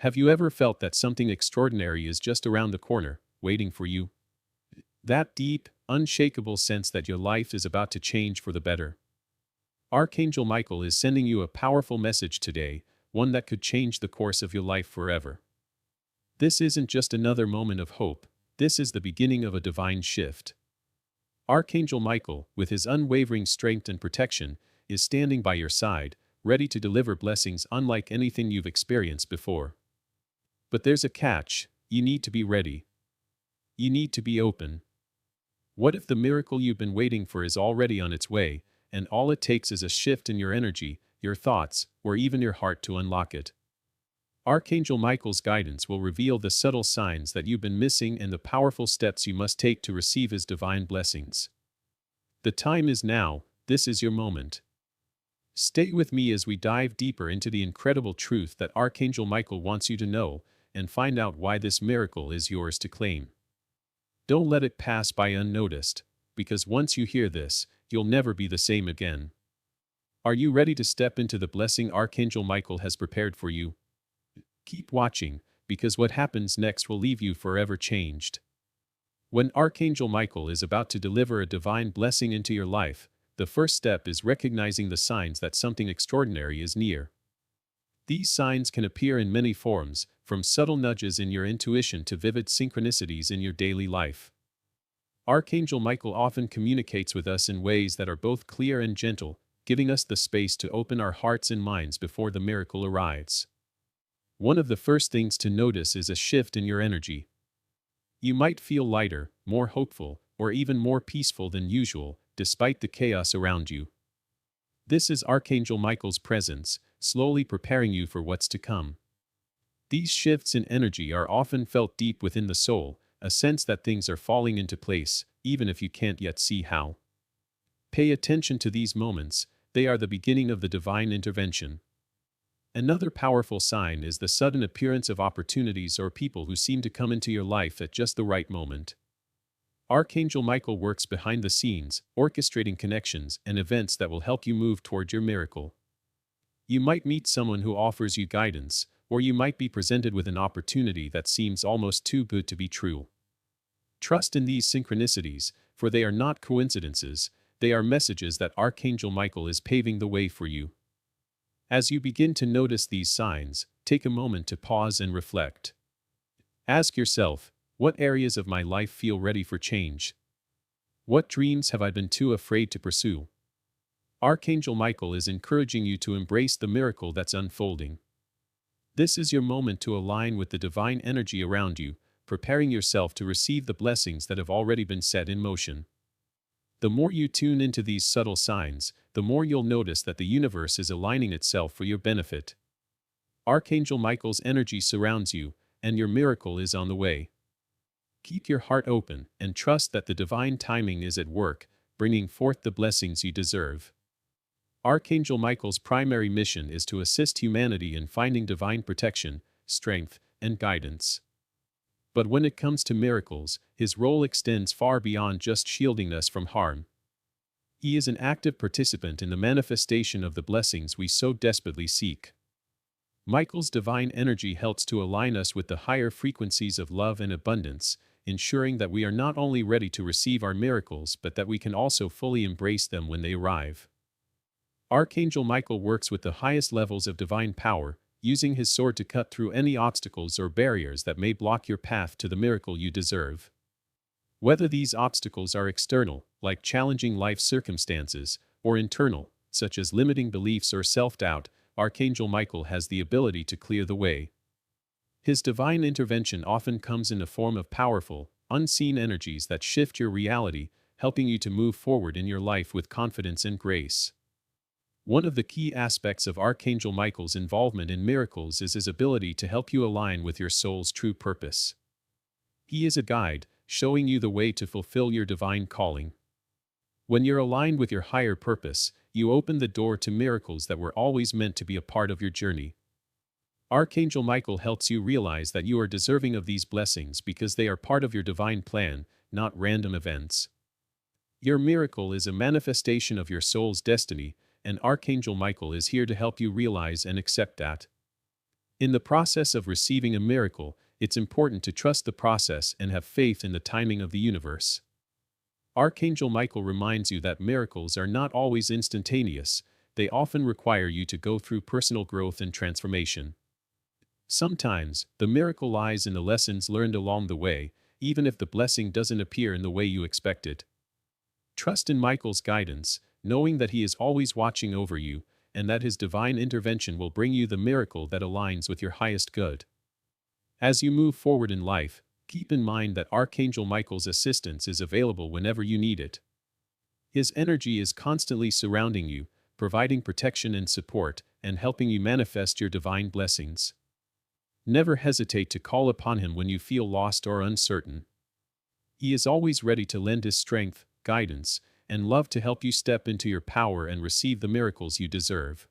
Have you ever felt that something extraordinary is just around the corner, waiting for you? That deep, unshakable sense that your life is about to change for the better. Archangel Michael is sending you a powerful message today, one that could change the course of your life forever. This isn't just another moment of hope, this is the beginning of a divine shift. Archangel Michael, with his unwavering strength and protection, is standing by your side, ready to deliver blessings unlike anything you've experienced before. But there's a catch: you need to be ready. You need to be open. What if the miracle you've been waiting for is already on its way, and all it takes is a shift in your energy, your thoughts, or even your heart to unlock it? Archangel Michael's guidance will reveal the subtle signs that you've been missing and the powerful steps you must take to receive his divine blessings. The time is now, this is your moment. Stay with me as we dive deeper into the incredible truth that Archangel Michael wants you to know, and find out why this miracle is yours to claim. Don't let it pass by unnoticed, because once you hear this, you'll never be the same again. Are you ready to step into the blessing Archangel Michael has prepared for you? Keep watching, because what happens next will leave you forever changed. When Archangel Michael is about to deliver a divine blessing into your life, the first step is recognizing the signs that something extraordinary is near. These signs can appear in many forms, from subtle nudges in your intuition to vivid synchronicities in your daily life. Archangel Michael often communicates with us in ways that are both clear and gentle, giving us the space to open our hearts and minds before the miracle arrives. One of the first things to notice is a shift in your energy. You might feel lighter, more hopeful, or even more peaceful than usual, despite the chaos around you. This is Archangel Michael's presence, slowly preparing you for what's to come. These shifts in energy are often felt deep within the soul, a sense that things are falling into place, even if you can't yet see how. Pay attention to these moments, they are the beginning of the divine intervention. Another powerful sign is the sudden appearance of opportunities or people who seem to come into your life at just the right moment. Archangel Michael works behind the scenes, orchestrating connections and events that will help you move toward your miracle. You might meet someone who offers you guidance, or you might be presented with an opportunity that seems almost too good to be true. Trust in these synchronicities, for they are not coincidences, they are messages that Archangel Michael is paving the way for you. As you begin to notice these signs, take a moment to pause and reflect. Ask yourself, what areas of my life feel ready for change? What dreams have I been too afraid to pursue? Archangel Michael is encouraging you to embrace the miracle that's unfolding. This is your moment to align with the divine energy around you, preparing yourself to receive the blessings that have already been set in motion. The more you tune into these subtle signs, the more you'll notice that the universe is aligning itself for your benefit. Archangel Michael's energy surrounds you, and your miracle is on the way. Keep your heart open and trust that the divine timing is at work, bringing forth the blessings you deserve. Archangel Michael's primary mission is to assist humanity in finding divine protection, strength, and guidance. But when it comes to miracles, his role extends far beyond just shielding us from harm. He is an active participant in the manifestation of the blessings we so desperately seek. Michael's divine energy helps to align us with the higher frequencies of love and abundance, ensuring that we are not only ready to receive our miracles but that we can also fully embrace them when they arrive. Archangel Michael works with the highest levels of divine power, using his sword to cut through any obstacles or barriers that may block your path to the miracle you deserve. Whether these obstacles are external, like challenging life circumstances, or internal, such as limiting beliefs or self-doubt, Archangel Michael has the ability to clear the way. His divine intervention often comes in the form of powerful, unseen energies that shift your reality, helping you to move forward in your life with confidence and grace. One of the key aspects of Archangel Michael's involvement in miracles is his ability to help you align with your soul's true purpose. He is a guide, showing you the way to fulfill your divine calling. When you're aligned with your higher purpose, you open the door to miracles that were always meant to be a part of your journey. Archangel Michael helps you realize that you are deserving of these blessings because they are part of your divine plan, not random events. Your miracle is a manifestation of your soul's destiny, and Archangel Michael is here to help you realize and accept that. In the process of receiving a miracle, it's important to trust the process and have faith in the timing of the universe. Archangel Michael reminds you that miracles are not always instantaneous, they often require you to go through personal growth and transformation. Sometimes, the miracle lies in the lessons learned along the way, even if the blessing doesn't appear in the way you expected. Trust in Michael's guidance, knowing that he is always watching over you, and that his divine intervention will bring you the miracle that aligns with your highest good. As you move forward in life, keep in mind that Archangel Michael's assistance is available whenever you need it. His energy is constantly surrounding you, providing protection and support, and helping you manifest your divine blessings. Never hesitate to call upon him when you feel lost or uncertain. He is always ready to lend his strength, guidance, and love to help you step into your power and receive the miracles you deserve.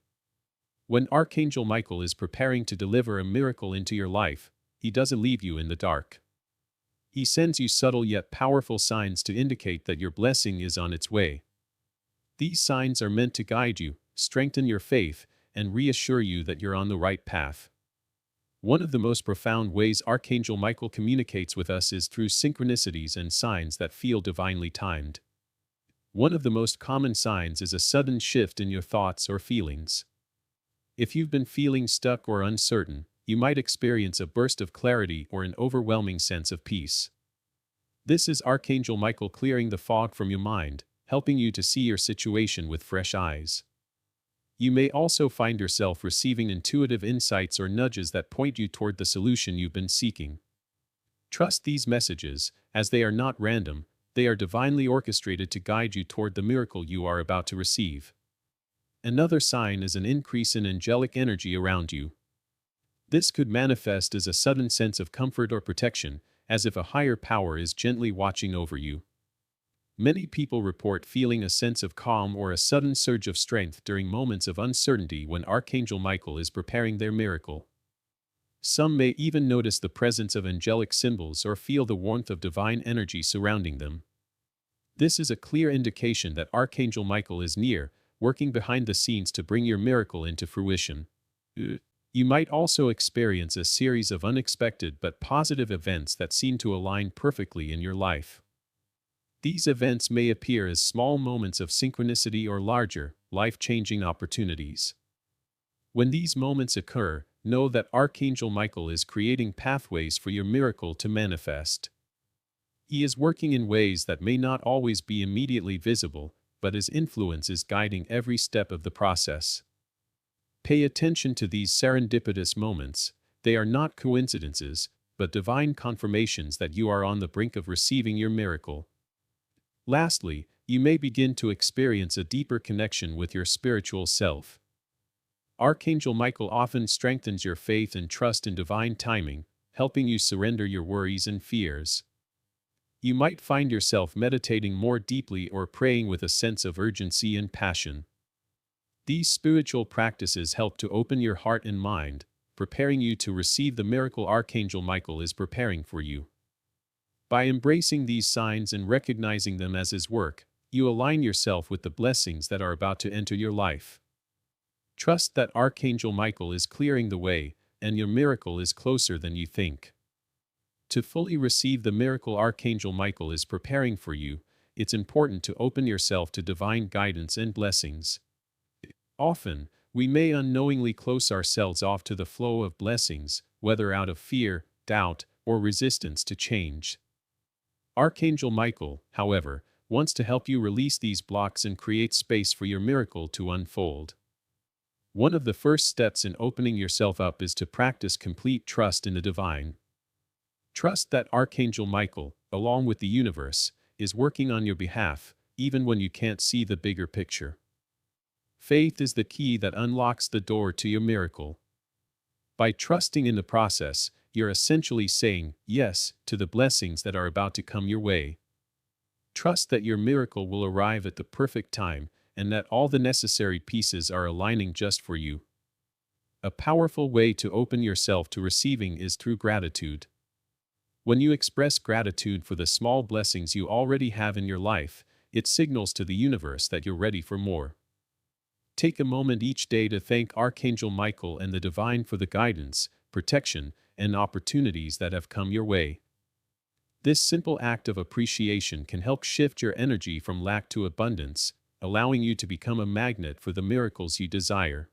When Archangel Michael is preparing to deliver a miracle into your life, he doesn't leave you in the dark. He sends you subtle yet powerful signs to indicate that your blessing is on its way. These signs are meant to guide you, strengthen your faith, and reassure you that you're on the right path. One of the most profound ways Archangel Michael communicates with us is through synchronicities and signs that feel divinely timed. One of the most common signs is a sudden shift in your thoughts or feelings. If you've been feeling stuck or uncertain, you might experience a burst of clarity or an overwhelming sense of peace. This is Archangel Michael clearing the fog from your mind, helping you to see your situation with fresh eyes. You may also find yourself receiving intuitive insights or nudges that point you toward the solution you've been seeking. Trust these messages, as they are not random, they are divinely orchestrated to guide you toward the miracle you are about to receive. Another sign is an increase in angelic energy around you. This could manifest as a sudden sense of comfort or protection, as if a higher power is gently watching over you. Many people report feeling a sense of calm or a sudden surge of strength during moments of uncertainty when Archangel Michael is preparing their miracle. Some may even notice the presence of angelic symbols or feel the warmth of divine energy surrounding them. This is a clear indication that Archangel Michael is near, working behind the scenes to bring your miracle into fruition. You might also experience a series of unexpected but positive events that seem to align perfectly in your life. These events may appear as small moments of synchronicity or larger, life-changing opportunities. When these moments occur, know that Archangel Michael is creating pathways for your miracle to manifest. He is working in ways that may not always be immediately visible, but his influence is guiding every step of the process. Pay attention to these serendipitous moments. They are not coincidences, but divine confirmations that you are on the brink of receiving your miracle. Lastly, you may begin to experience a deeper connection with your spiritual self. Archangel Michael often strengthens your faith and trust in divine timing, helping you surrender your worries and fears. You might find yourself meditating more deeply or praying with a sense of urgency and passion. These spiritual practices help to open your heart and mind, preparing you to receive the miracle Archangel Michael is preparing for you. By embracing these signs and recognizing them as his work, you align yourself with the blessings that are about to enter your life. Trust that Archangel Michael is clearing the way, and your miracle is closer than you think. To fully receive the miracle Archangel Michael is preparing for you, it's important to open yourself to divine guidance and blessings. Often, we may unknowingly close ourselves off to the flow of blessings, whether out of fear, doubt, or resistance to change. Archangel Michael, however, wants to help you release these blocks and create space for your miracle to unfold. One of the first steps in opening yourself up is to practice complete trust in the divine. Trust that Archangel Michael, along with the universe, is working on your behalf, even when you can't see the bigger picture. Faith is the key that unlocks the door to your miracle. By trusting in the process, you're essentially saying yes to the blessings that are about to come your way. Trust that your miracle will arrive at the perfect time, and that all the necessary pieces are aligning just for you. A powerful way to open yourself to receiving is through gratitude. When you express gratitude for the small blessings you already have in your life, it signals to the universe that you're ready for more. Take a moment each day to thank Archangel Michael and the divine for the guidance, protection, and opportunities that have come your way. This simple act of appreciation can help shift your energy from lack to abundance, allowing you to become a magnet for the miracles you desire.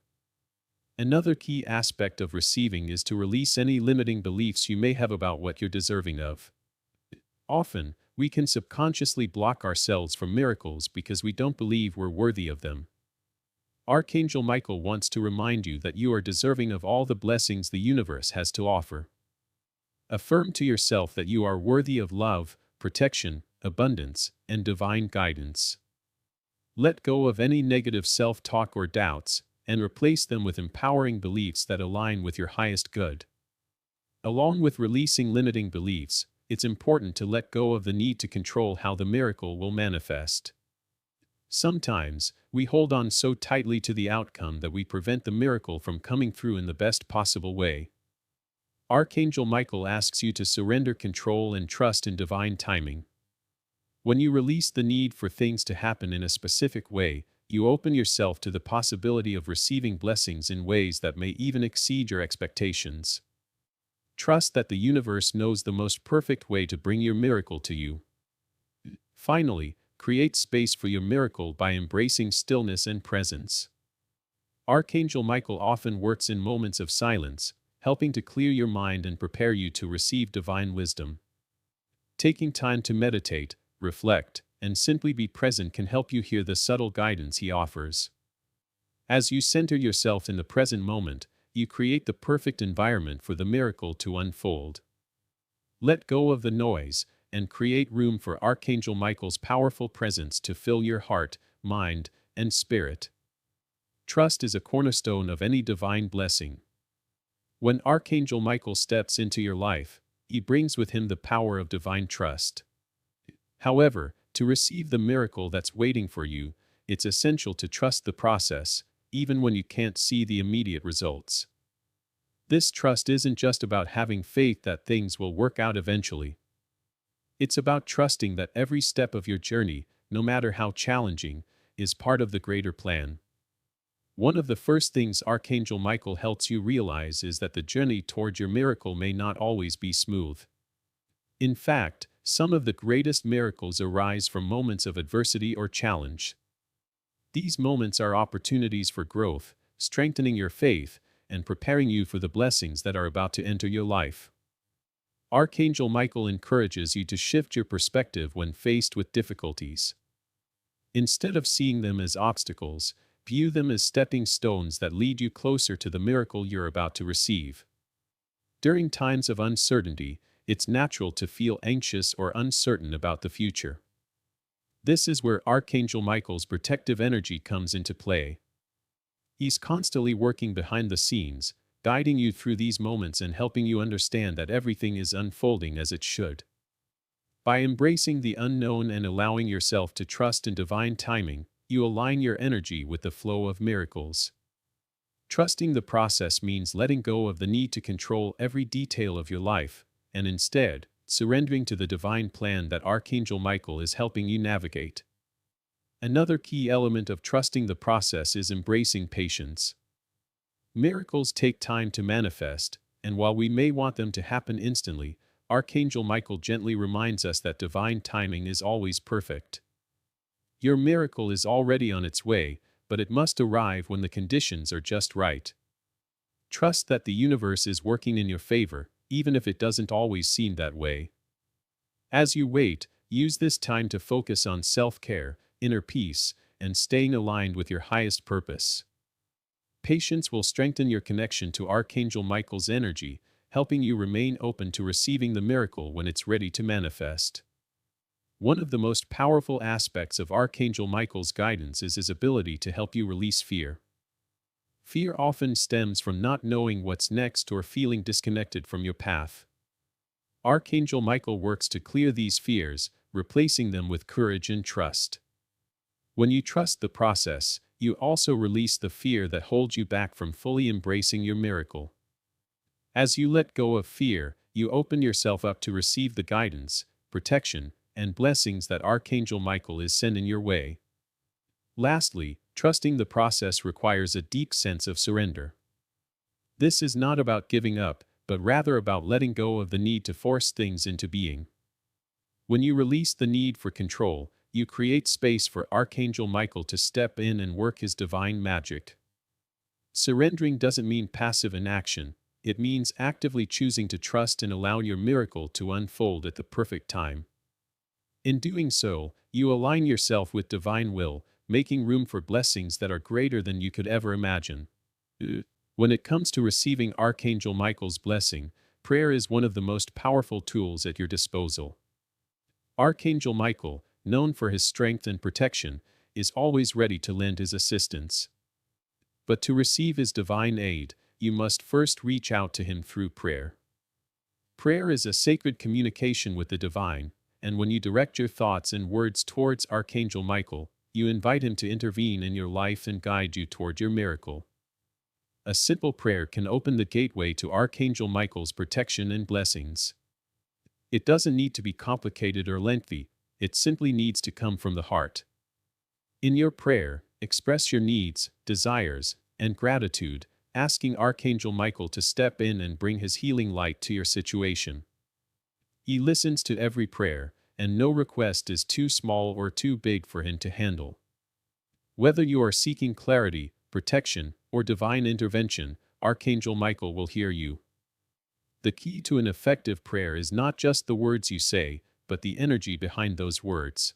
Another key aspect of receiving is to release any limiting beliefs you may have about what you're deserving of. Often, we can subconsciously block ourselves from miracles because we don't believe we're worthy of them. Archangel Michael wants to remind you that you are deserving of all the blessings the universe has to offer. Affirm to yourself that you are worthy of love, protection, abundance, and divine guidance. Let go of any negative self-talk or doubts, and replace them with empowering beliefs that align with your highest good. Along with releasing limiting beliefs, it's important to let go of the need to control how the miracle will manifest. Sometimes, we hold on so tightly to the outcome that we prevent the miracle from coming through in the best possible way. Archangel Michael asks you to surrender control and trust in divine timing. When you release the need for things to happen in a specific way, you open yourself to the possibility of receiving blessings in ways that may even exceed your expectations. Trust that the universe knows the most perfect way to bring your miracle to you. Finally, create space for your miracle by embracing stillness and presence. Archangel Michael often works in moments of silence, helping to clear your mind and prepare you to receive divine wisdom. Taking time to meditate, reflect, and simply be present can help you hear the subtle guidance he offers. As you center yourself in the present moment, you create the perfect environment for the miracle to unfold. Let go of the noise, and create room for Archangel Michael's powerful presence to fill your heart, mind, and spirit. Trust is a cornerstone of any divine blessing. When Archangel Michael steps into your life, he brings with him the power of divine trust. However, to receive the miracle that's waiting for you, it's essential to trust the process, even when you can't see the immediate results. This trust isn't just about having faith that things will work out eventually. It's about trusting that every step of your journey, no matter how challenging, is part of the greater plan. One of the first things Archangel Michael helps you realize is that the journey toward your miracle may not always be smooth. In fact, some of the greatest miracles arise from moments of adversity or challenge. These moments are opportunities for growth, strengthening your faith, and preparing you for the blessings that are about to enter your life. Archangel Michael encourages you to shift your perspective when faced with difficulties. Instead of seeing them as obstacles, view them as stepping stones that lead you closer to the miracle you're about to receive. During times of uncertainty, it's natural to feel anxious or uncertain about the future. This is where Archangel Michael's protective energy comes into play. He's constantly working behind the scenes, guiding you through these moments and helping you understand that everything is unfolding as it should. By embracing the unknown and allowing yourself to trust in divine timing, you align your energy with the flow of miracles. Trusting the process means letting go of the need to control every detail of your life, and instead, surrendering to the divine plan that Archangel Michael is helping you navigate. Another key element of trusting the process is embracing patience. Miracles take time to manifest, and while we may want them to happen instantly, Archangel Michael gently reminds us that divine timing is always perfect. Your miracle is already on its way, but it must arrive when the conditions are just right. Trust that the universe is working in your favor, even if it doesn't always seem that way. As you wait, use this time to focus on self-care, inner peace, and staying aligned with your highest purpose. Patience will strengthen your connection to Archangel Michael's energy, helping you remain open to receiving the miracle when it's ready to manifest. One of the most powerful aspects of Archangel Michael's guidance is his ability to help you release fear. Fear often stems from not knowing what's next or feeling disconnected from your path. Archangel Michael works to clear these fears, replacing them with courage and trust. When you trust the process, you also release the fear that holds you back from fully embracing your miracle. As you let go of fear, you open yourself up to receive the guidance, protection, and blessings that Archangel Michael is sending your way. Lastly, trusting the process requires a deep sense of surrender. This is not about giving up, but rather about letting go of the need to force things into being. When you release the need for control, you create space for Archangel Michael to step in and work his divine magic. Surrendering doesn't mean passive inaction, it means actively choosing to trust and allow your miracle to unfold at the perfect time. In doing so, you align yourself with divine will, making room for blessings that are greater than you could ever imagine. When it comes to receiving Archangel Michael's blessing, prayer is one of the most powerful tools at your disposal. Archangel Michael, known for his strength and protection, is always ready to lend his assistance. But to receive his divine aid, you must first reach out to him through prayer. Prayer is a sacred communication with the divine, and when you direct your thoughts and words towards Archangel Michael, you invite him to intervene in your life and guide you toward your miracle. A simple prayer can open the gateway to Archangel Michael's protection and blessings. It doesn't need to be complicated or lengthy, it simply needs to come from the heart. In your prayer, express your needs, desires, and gratitude, asking Archangel Michael to step in and bring his healing light to your situation. He listens to every prayer, and no request is too small or too big for him to handle. Whether you are seeking clarity, protection, or divine intervention, Archangel Michael will hear you. The key to an effective prayer is not just the words you say, but the energy behind those words.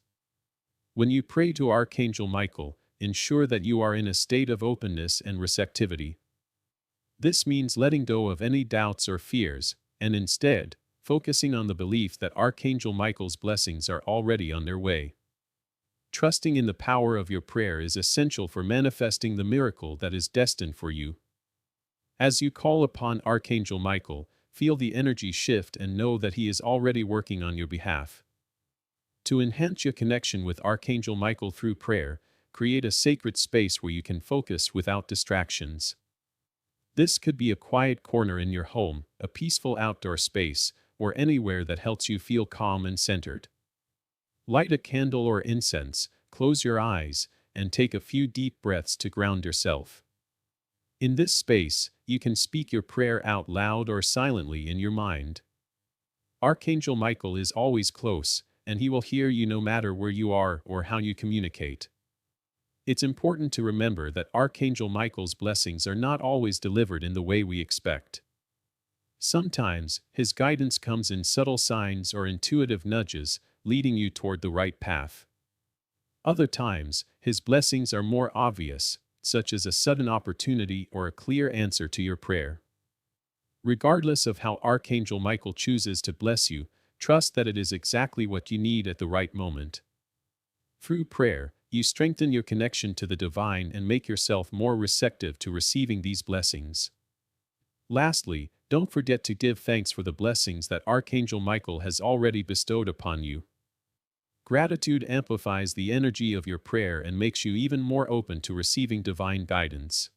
When you pray to Archangel Michael, ensure that you are in a state of openness and receptivity. This means letting go of any doubts or fears, and instead, focusing on the belief that Archangel Michael's blessings are already on their way. Trusting in the power of your prayer is essential for manifesting the miracle that is destined for you. As you call upon Archangel Michael, feel the energy shift and know that he is already working on your behalf. To enhance your connection with Archangel Michael through prayer, create a sacred space where you can focus without distractions. This could be a quiet corner in your home, a peaceful outdoor space, or anywhere that helps you feel calm and centered. Light a candle or incense, close your eyes, and take a few deep breaths to ground yourself. In this space, you can speak your prayer out loud or silently in your mind. Archangel Michael is always close, and he will hear you no matter where you are or how you communicate. It's important to remember that Archangel Michael's blessings are not always delivered in the way we expect. Sometimes, his guidance comes in subtle signs or intuitive nudges, leading you toward the right path. Other times, his blessings are more obvious, such as a sudden opportunity or a clear answer to your prayer. Regardless of how Archangel Michael chooses to bless you, trust that it is exactly what you need at the right moment. Through prayer, you strengthen your connection to the divine and make yourself more receptive to receiving these blessings. Lastly, don't forget to give thanks for the blessings that Archangel Michael has already bestowed upon you. Gratitude amplifies the energy of your prayer and makes you even more open to receiving divine guidance.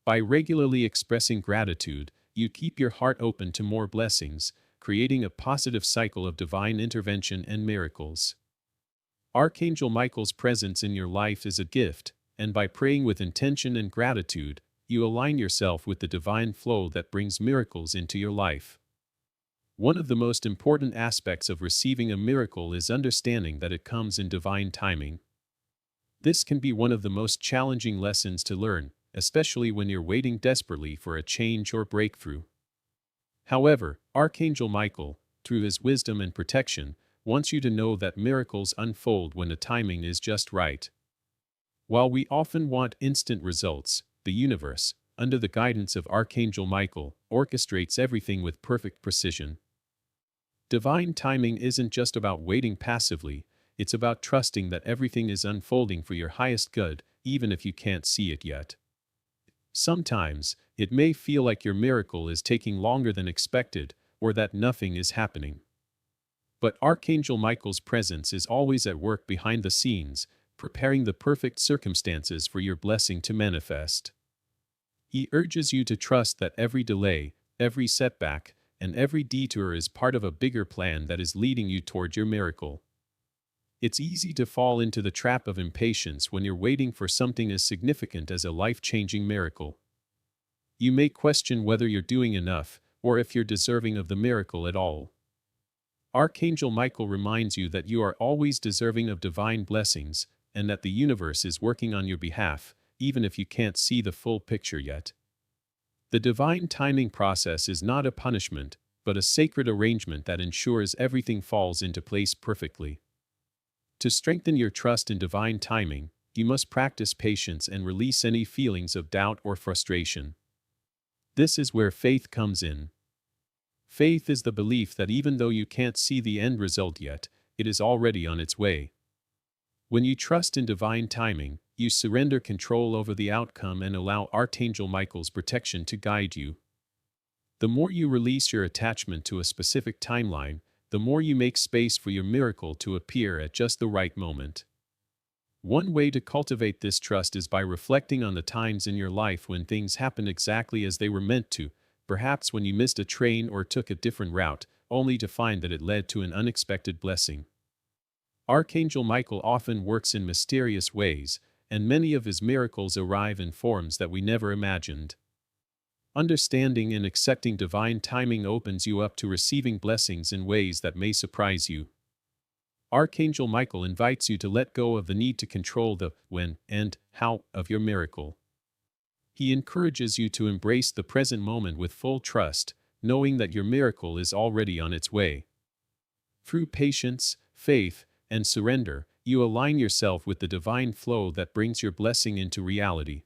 By regularly expressing gratitude, you keep your heart open to more blessings, creating a positive cycle of divine intervention and miracles. Archangel Michael's presence in your life is a gift, and by praying with intention and gratitude, you align yourself with the divine flow that brings miracles into your life. One of the most important aspects of receiving a miracle is understanding that it comes in divine timing. This can be one of the most challenging lessons to learn, especially when you're waiting desperately for a change or breakthrough. However, Archangel Michael, through his wisdom and protection, wants you to know that miracles unfold when the timing is just right. While we often want instant results, the universe, under the guidance of Archangel Michael, orchestrates everything with perfect precision. Divine timing isn't just about waiting passively, it's about trusting that everything is unfolding for your highest good, even if you can't see it yet. Sometimes, it may feel like your miracle is taking longer than expected, or that nothing is happening. But Archangel Michael's presence is always at work behind the scenes, preparing the perfect circumstances for your blessing to manifest. He urges you to trust that every delay, every setback, and every detour is part of a bigger plan that is leading you toward your miracle. It's easy to fall into the trap of impatience when you're waiting for something as significant as a life-changing miracle. You may question whether you're doing enough, or if you're deserving of the miracle at all. Archangel Michael reminds you that you are always deserving of divine blessings, and that the universe is working on your behalf, even if you can't see the full picture yet. The divine timing process is not a punishment, but a sacred arrangement that ensures everything falls into place perfectly. To strengthen your trust in divine timing, you must practice patience and release any feelings of doubt or frustration. This is where faith comes in. Faith is the belief that even though you can't see the end result yet, it is already on its way. When you trust in divine timing, you surrender control over the outcome and allow Archangel Michael's protection to guide you. The more you release your attachment to a specific timeline, the more you make space for your miracle to appear at just the right moment. One way to cultivate this trust is by reflecting on the times in your life when things happened exactly as they were meant to, perhaps when you missed a train or took a different route, only to find that it led to an unexpected blessing. Archangel Michael often works in mysterious ways, and many of his miracles arrive in forms that we never imagined. Understanding and accepting divine timing opens you up to receiving blessings in ways that may surprise you. Archangel Michael invites you to let go of the need to control the when and how of your miracle. He encourages you to embrace the present moment with full trust, knowing that your miracle is already on its way. Through patience, faith, and surrender, you align yourself with the divine flow that brings your blessing into reality.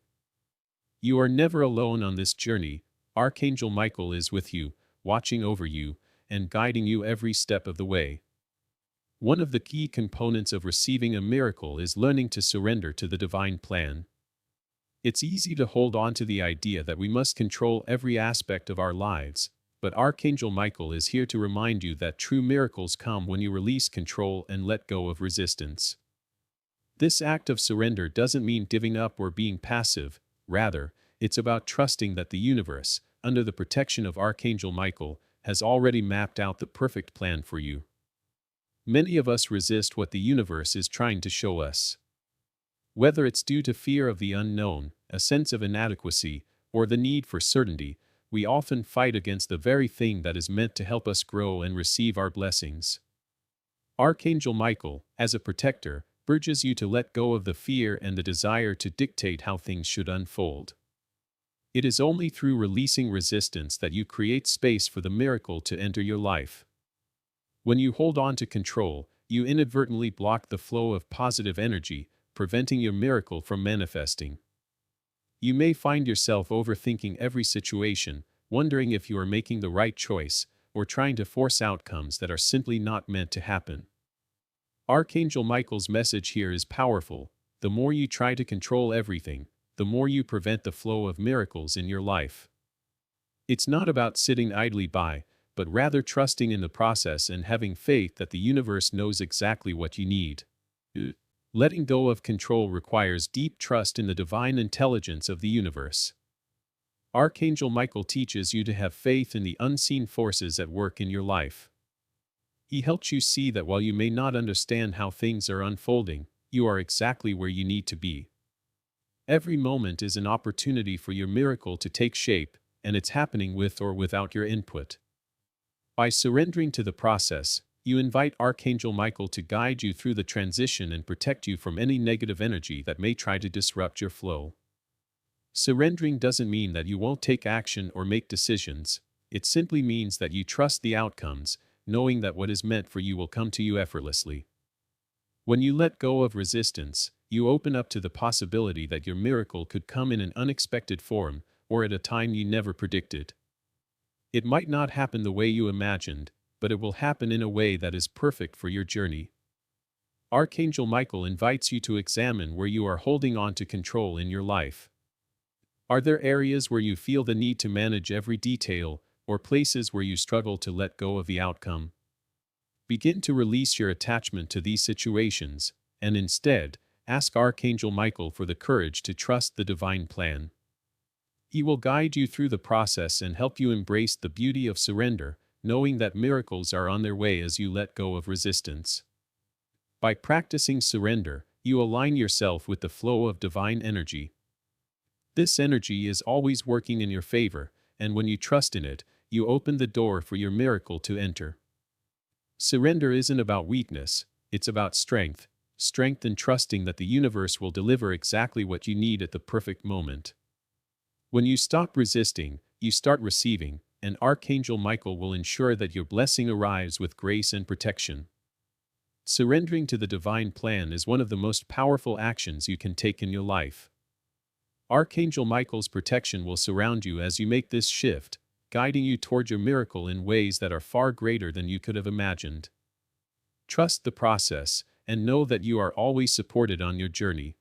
You are never alone on this journey. Archangel Michael is with you, watching over you, and guiding you every step of the way. One of the key components of receiving a miracle is learning to surrender to the divine plan. It's easy to hold on to the idea that we must control every aspect of our lives, but Archangel Michael is here to remind you that true miracles come when you release control and let go of resistance. This act of surrender doesn't mean giving up or being passive. Rather, it's about trusting that the universe, under the protection of Archangel Michael, has already mapped out the perfect plan for you. Many of us resist what the universe is trying to show us. Whether it's due to fear of the unknown, a sense of inadequacy, or the need for certainty, we often fight against the very thing that is meant to help us grow and receive our blessings. Archangel Michael, as a protector, urges you to let go of the fear and the desire to dictate how things should unfold. It is only through releasing resistance that you create space for the miracle to enter your life. When you hold on to control, you inadvertently block the flow of positive energy, preventing your miracle from manifesting. You may find yourself overthinking every situation, wondering if you are making the right choice, or trying to force outcomes that are simply not meant to happen. Archangel Michael's message here is powerful. The more you try to control everything, the more you prevent the flow of miracles in your life. It's not about sitting idly by, but rather trusting in the process and having faith that the universe knows exactly what you need. Letting go of control requires deep trust in the divine intelligence of the universe. Archangel Michael teaches you to have faith in the unseen forces at work in your life. He helps you see that while you may not understand how things are unfolding, you are exactly where you need to be. Every moment is an opportunity for your miracle to take shape, and it's happening with or without your input. By surrendering to the process, you invite Archangel Michael to guide you through the transition and protect you from any negative energy that may try to disrupt your flow. Surrendering doesn't mean that you won't take action or make decisions. It simply means that you trust the outcomes, knowing that what is meant for you will come to you effortlessly. When you let go of resistance, you open up to the possibility that your miracle could come in an unexpected form, or at a time you never predicted. It might not happen the way you imagined, but it will happen in a way that is perfect for your journey. Archangel Michael invites you to examine where you are holding on to control in your life. Are there areas where you feel the need to manage every detail, or places where you struggle to let go of the outcome? Begin to release your attachment to these situations, and instead, ask Archangel Michael for the courage to trust the divine plan. He will guide you through the process and help you embrace the beauty of surrender, knowing that miracles are on their way as you let go of resistance. By practicing surrender, you align yourself with the flow of divine energy. This energy is always working in your favor, and when you trust in it, you open the door for your miracle to enter. Surrender isn't about weakness, it's about strength. Strength in trusting that the universe will deliver exactly what you need at the perfect moment. When you stop resisting, you start receiving, and Archangel Michael will ensure that your blessing arrives with grace and protection. Surrendering to the divine plan is one of the most powerful actions you can take in your life. Archangel Michael's protection will surround you as you make this shift, guiding you toward your miracle in ways that are far greater than you could have imagined. Trust the process, and know that you are always supported on your journey.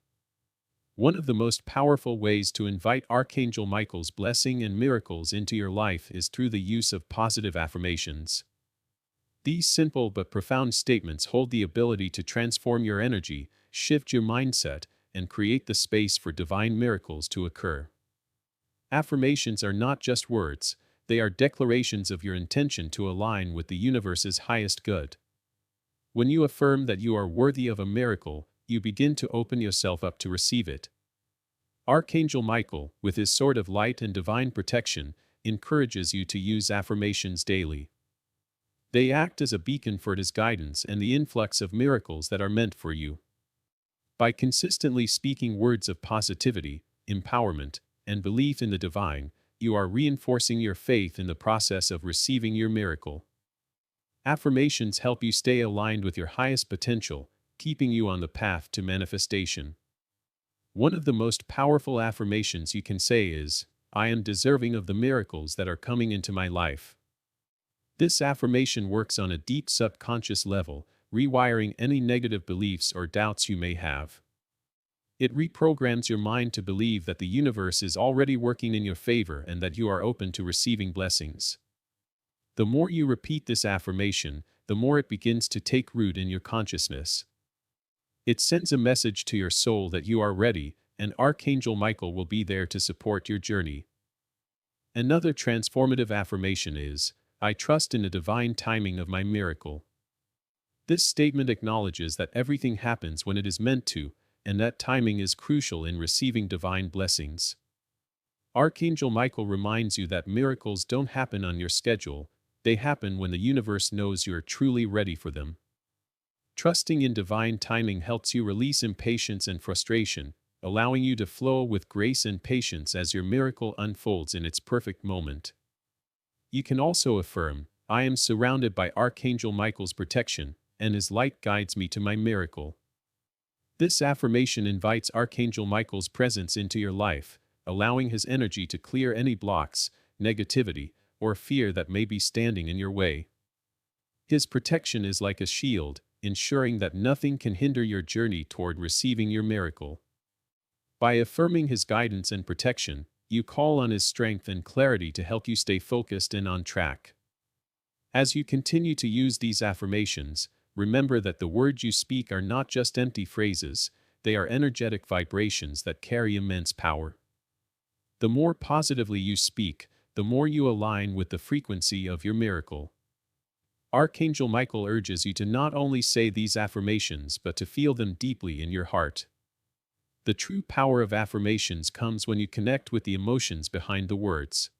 One of the most powerful ways to invite Archangel Michael's blessing and miracles into your life is through the use of positive affirmations. These simple but profound statements hold the ability to transform your energy, shift your mindset, and create the space for divine miracles to occur. Affirmations are not just words, they are declarations of your intention to align with the universe's highest good. When you affirm that you are worthy of a miracle, you begin to open yourself up to receive it. Archangel Michael, with his sword of light and divine protection, encourages you to use affirmations daily. They act as a beacon for his guidance and the influx of miracles that are meant for you. By consistently speaking words of positivity, empowerment, and belief in the divine, you are reinforcing your faith in the process of receiving your miracle. Affirmations help you stay aligned with your highest potential, keeping you on the path to manifestation. One of the most powerful affirmations you can say is, "I am deserving of the miracles that are coming into my life." This affirmation works on a deep subconscious level, rewiring any negative beliefs or doubts you may have. It reprograms your mind to believe that the universe is already working in your favor and that you are open to receiving blessings. The more you repeat this affirmation, the more it begins to take root in your consciousness. It sends a message to your soul that you are ready, and Archangel Michael will be there to support your journey. Another transformative affirmation is, "I trust in the divine timing of my miracle." This statement acknowledges that everything happens when it is meant to, and that timing is crucial in receiving divine blessings. Archangel Michael reminds you that miracles don't happen on your schedule, they happen when the universe knows you are truly ready for them. Trusting in divine timing helps you release impatience and frustration, allowing you to flow with grace and patience as your miracle unfolds in its perfect moment. You can also affirm, "I am surrounded by Archangel Michael's protection, and his light guides me to my miracle." This affirmation invites Archangel Michael's presence into your life, allowing his energy to clear any blocks, negativity, or fear that may be standing in your way. His protection is like a shield, ensuring that nothing can hinder your journey toward receiving your miracle. By affirming his guidance and protection, you call on his strength and clarity to help you stay focused and on track. As you continue to use these affirmations, remember that the words you speak are not just empty phrases, they are energetic vibrations that carry immense power. The more positively you speak, the more you align with the frequency of your miracle. Archangel Michael urges you to not only say these affirmations but to feel them deeply in your heart. The true power of affirmations comes when you connect with the emotions behind the words.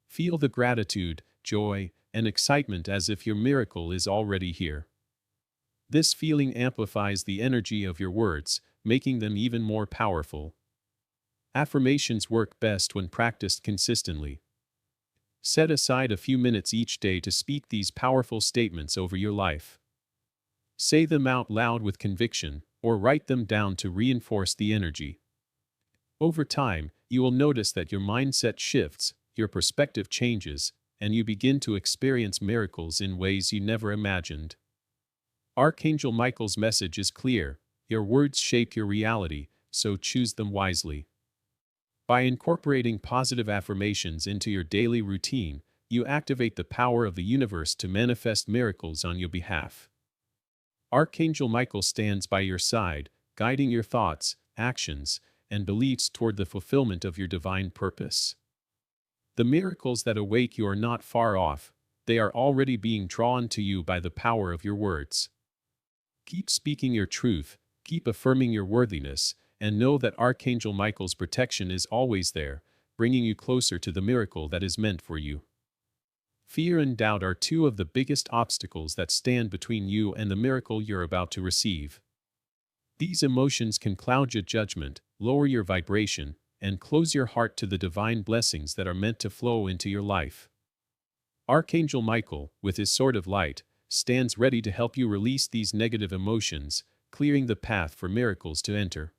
Feel the gratitude, joy, and excitement as if your miracle is already here. This feeling amplifies the energy of your words, making them even more powerful. Affirmations work best when practiced consistently. Set aside a few minutes each day to speak these powerful statements over your life. Say them out loud with conviction, or write them down to reinforce the energy. Over time, you will notice that your mindset shifts, your perspective changes, and you begin to experience miracles in ways you never imagined. Archangel Michael's message is clear: your words shape your reality, so choose them wisely. By incorporating positive affirmations into your daily routine, you activate the power of the universe to manifest miracles on your behalf. Archangel Michael stands by your side, guiding your thoughts, actions, and beliefs toward the fulfillment of your divine purpose. The miracles that await you are not far off, they are already being drawn to you by the power of your words. Keep speaking your truth, keep affirming your worthiness, and know that Archangel Michael's protection is always there, bringing you closer to the miracle that is meant for you. Fear and doubt are two of the biggest obstacles that stand between you and the miracle you're about to receive. These emotions can cloud your judgment, lower your vibration, and close your heart to the divine blessings that are meant to flow into your life. Archangel Michael, with his sword of light, stands ready to help you release these negative emotions, clearing the path for miracles to enter.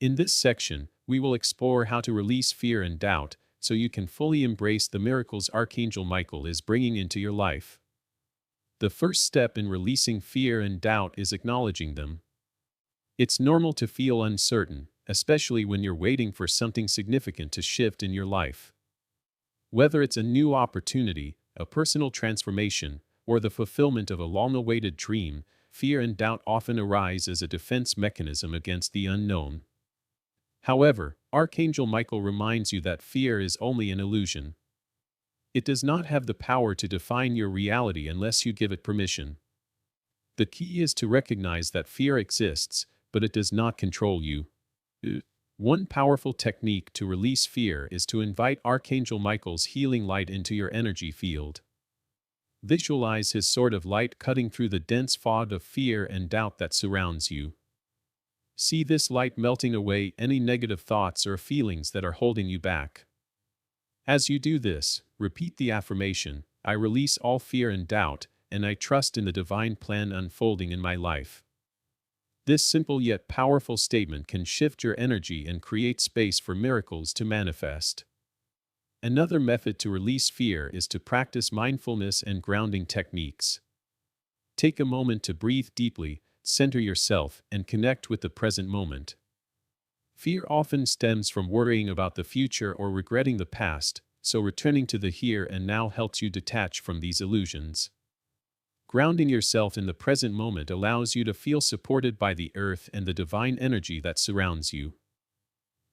In this section, we will explore how to release fear and doubt so you can fully embrace the miracles Archangel Michael is bringing into your life. The first step in releasing fear and doubt is acknowledging them. It's normal to feel uncertain, especially when you're waiting for something significant to shift in your life. Whether it's a new opportunity, a personal transformation, or the fulfillment of a long-awaited dream, fear and doubt often arise as a defense mechanism against the unknown. However, Archangel Michael reminds you that fear is only an illusion. It does not have the power to define your reality unless you give it permission. The key is to recognize that fear exists, but it does not control you. One powerful technique to release fear is to invite Archangel Michael's healing light into your energy field. Visualize his sword of light cutting through the dense fog of fear and doubt that surrounds you. See this light melting away any negative thoughts or feelings that are holding you back. As you do this, repeat the affirmation, "I release all fear and doubt, and I trust in the divine plan unfolding in my life." This simple yet powerful statement can shift your energy and create space for miracles to manifest. Another method to release fear is to practice mindfulness and grounding techniques. Take a moment to breathe deeply, center yourself, and connect with the present moment. Fear often stems from worrying about the future or regretting the past, so returning to the here and now helps you detach from these illusions. Grounding yourself in the present moment allows you to feel supported by the earth and the divine energy that surrounds you.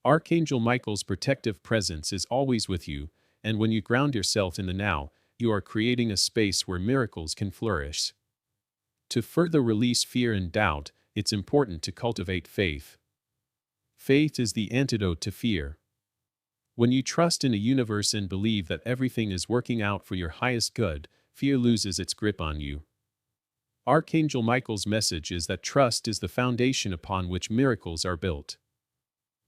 Archangel Michael's protective presence is always with you, and when you ground yourself in the now, you are creating a space where miracles can flourish. To further release fear and doubt, it's important to cultivate faith. Faith is the antidote to fear. When you trust in the universe and believe that everything is working out for your highest good, fear loses its grip on you. Archangel Michael's message is that trust is the foundation upon which miracles are built.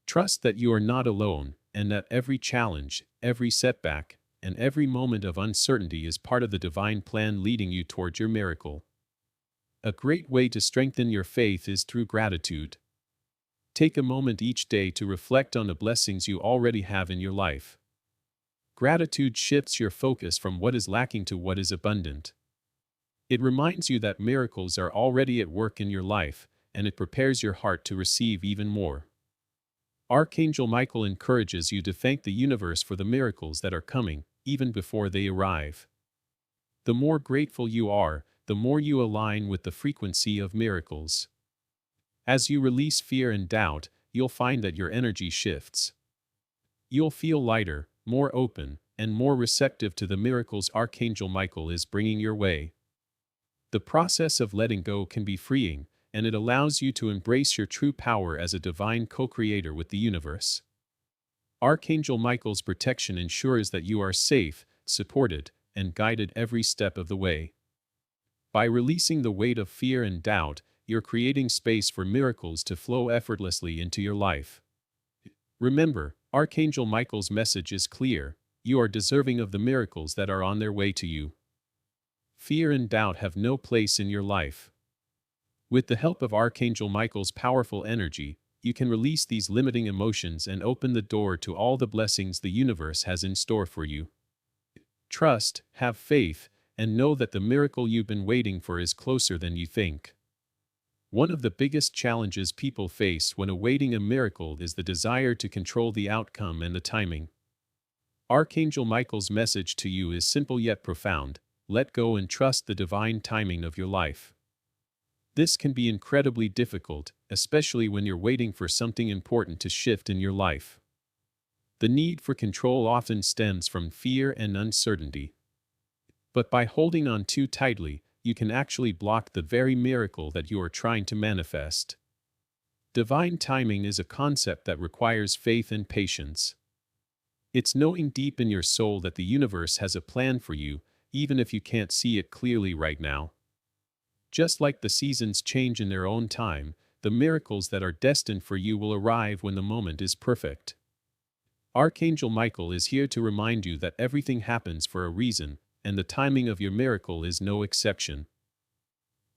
Trust that you are not alone, and that every challenge, every setback, and every moment of uncertainty is part of the divine plan leading you toward your miracle. A great way to strengthen your faith is through gratitude. Take a moment each day to reflect on the blessings you already have in your life. Gratitude shifts your focus from what is lacking to what is abundant. It reminds you that miracles are already at work in your life, and it prepares your heart to receive even more. Archangel Michael encourages you to thank the universe for the miracles that are coming, even before they arrive. The more grateful you are, the more you align with the frequency of miracles. As you release fear and doubt, you'll find that your energy shifts. You'll feel lighter, more open, and more receptive to the miracles Archangel Michael is bringing your way. The process of letting go can be freeing, and it allows you to embrace your true power as a divine co-creator with the universe. Archangel Michael's protection ensures that you are safe, supported, and guided every step of the way. By releasing the weight of fear and doubt, you're creating space for miracles to flow effortlessly into your life. Remember, Archangel Michael's message is clear: you are deserving of the miracles that are on their way to you. Fear and doubt have no place in your life. With the help of Archangel Michael's powerful energy, you can release these limiting emotions and open the door to all the blessings the universe has in store for you. Trust, have faith, and know that the miracle you've been waiting for is closer than you think. One of the biggest challenges people face when awaiting a miracle is the desire to control the outcome and the timing. Archangel Michael's message to you is simple yet profound: let go and trust the divine timing of your life. This can be incredibly difficult, especially when you're waiting for something important to shift in your life. The need for control often stems from fear and uncertainty. But by holding on too tightly, you can actually block the very miracle that you are trying to manifest. Divine timing is a concept that requires faith and patience. It's knowing deep in your soul that the universe has a plan for you, even if you can't see it clearly right now. Just like the seasons change in their own time, the miracles that are destined for you will arrive when the moment is perfect. Archangel Michael is here to remind you that everything happens for a reason, and the timing of your miracle is no exception.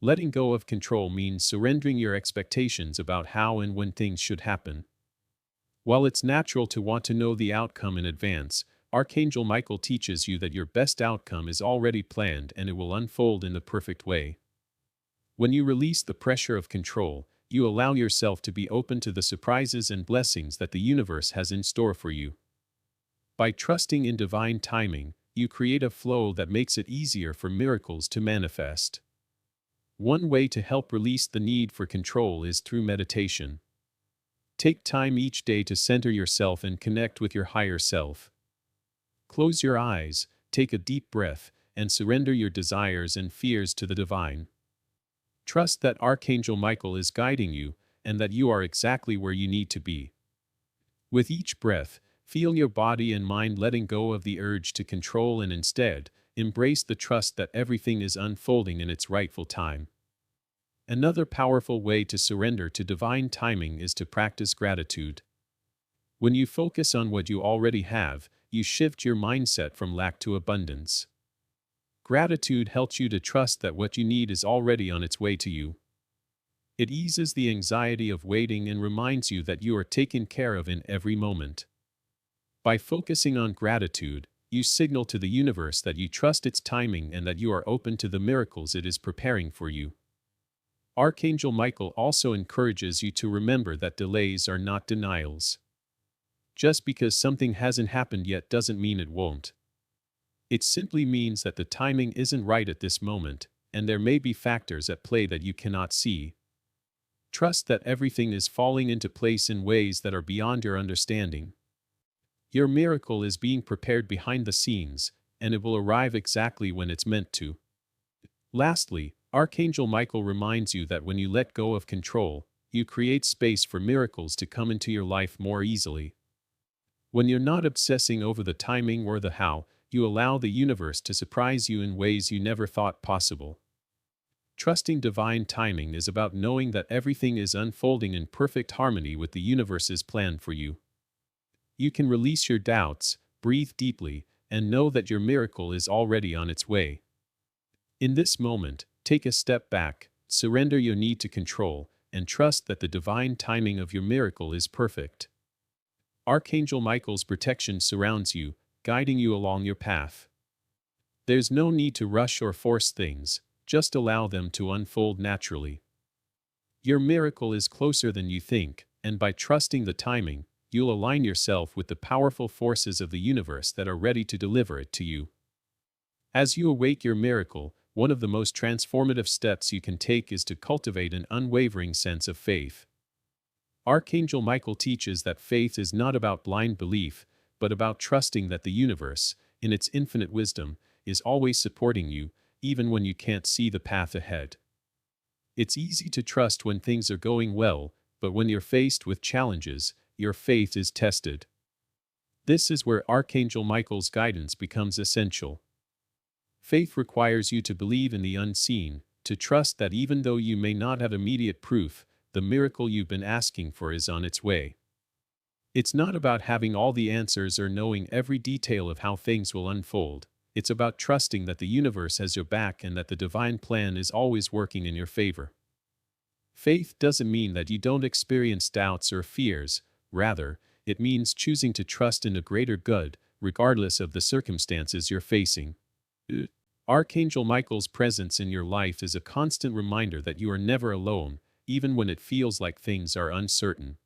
Letting go of control means surrendering your expectations about how and when things should happen. While it's natural to want to know the outcome in advance, Archangel Michael teaches you that your best outcome is already planned and it will unfold in the perfect way. When you release the pressure of control, you allow yourself to be open to the surprises and blessings that the universe has in store for you. By trusting in divine timing, you create a flow that makes it easier for miracles to manifest. One way to help release the need for control is through meditation. Take time each day to center yourself and connect with your higher self. Close your eyes, take a deep breath, and surrender your desires and fears to the divine. Trust that Archangel Michael is guiding you, and that you are exactly where you need to be. With each breath, feel your body and mind letting go of the urge to control and instead, embrace the trust that everything is unfolding in its rightful time. Another powerful way to surrender to divine timing is to practice gratitude. When you focus on what you already have, you shift your mindset from lack to abundance. Gratitude helps you to trust that what you need is already on its way to you. It eases the anxiety of waiting and reminds you that you are taken care of in every moment. By focusing on gratitude, you signal to the universe that you trust its timing and that you are open to the miracles it is preparing for you. Archangel Michael also encourages you to remember that delays are not denials. Just because something hasn't happened yet doesn't mean it won't. It simply means that the timing isn't right at this moment, and there may be factors at play that you cannot see. Trust that everything is falling into place in ways that are beyond your understanding. Your miracle is being prepared behind the scenes, and it will arrive exactly when it's meant to. Lastly, Archangel Michael reminds you that when you let go of control, you create space for miracles to come into your life more easily. When you're not obsessing over the timing or the how, you allow the universe to surprise you in ways you never thought possible. Trusting divine timing is about knowing that everything is unfolding in perfect harmony with the universe's plan for you. You can release your doubts, breathe deeply, and know that your miracle is already on its way. In this moment, take a step back, surrender your need to control, and trust that the divine timing of your miracle is perfect. Archangel Michael's protection surrounds you, guiding you along your path. There's no need to rush or force things, just allow them to unfold naturally. Your miracle is closer than you think, and by trusting the timing, you'll align yourself with the powerful forces of the universe that are ready to deliver it to you. As you await your miracle, one of the most transformative steps you can take is to cultivate an unwavering sense of faith. Archangel Michael teaches that faith is not about blind belief, but about trusting that the universe, in its infinite wisdom, is always supporting you, even when you can't see the path ahead. It's easy to trust when things are going well, but when you're faced with challenges, your faith is tested. This is where Archangel Michael's guidance becomes essential. Faith requires you to believe in the unseen, to trust that even though you may not have immediate proof, the miracle you've been asking for is on its way. It's not about having all the answers or knowing every detail of how things will unfold. It's about trusting that the universe has your back and that the divine plan is always working in your favor. Faith doesn't mean that you don't experience doubts or fears. Rather, it means choosing to trust in a greater good, regardless of the circumstances you're facing. Archangel Michael's presence in your life is a constant reminder that you are never alone, even when it feels like things are uncertain.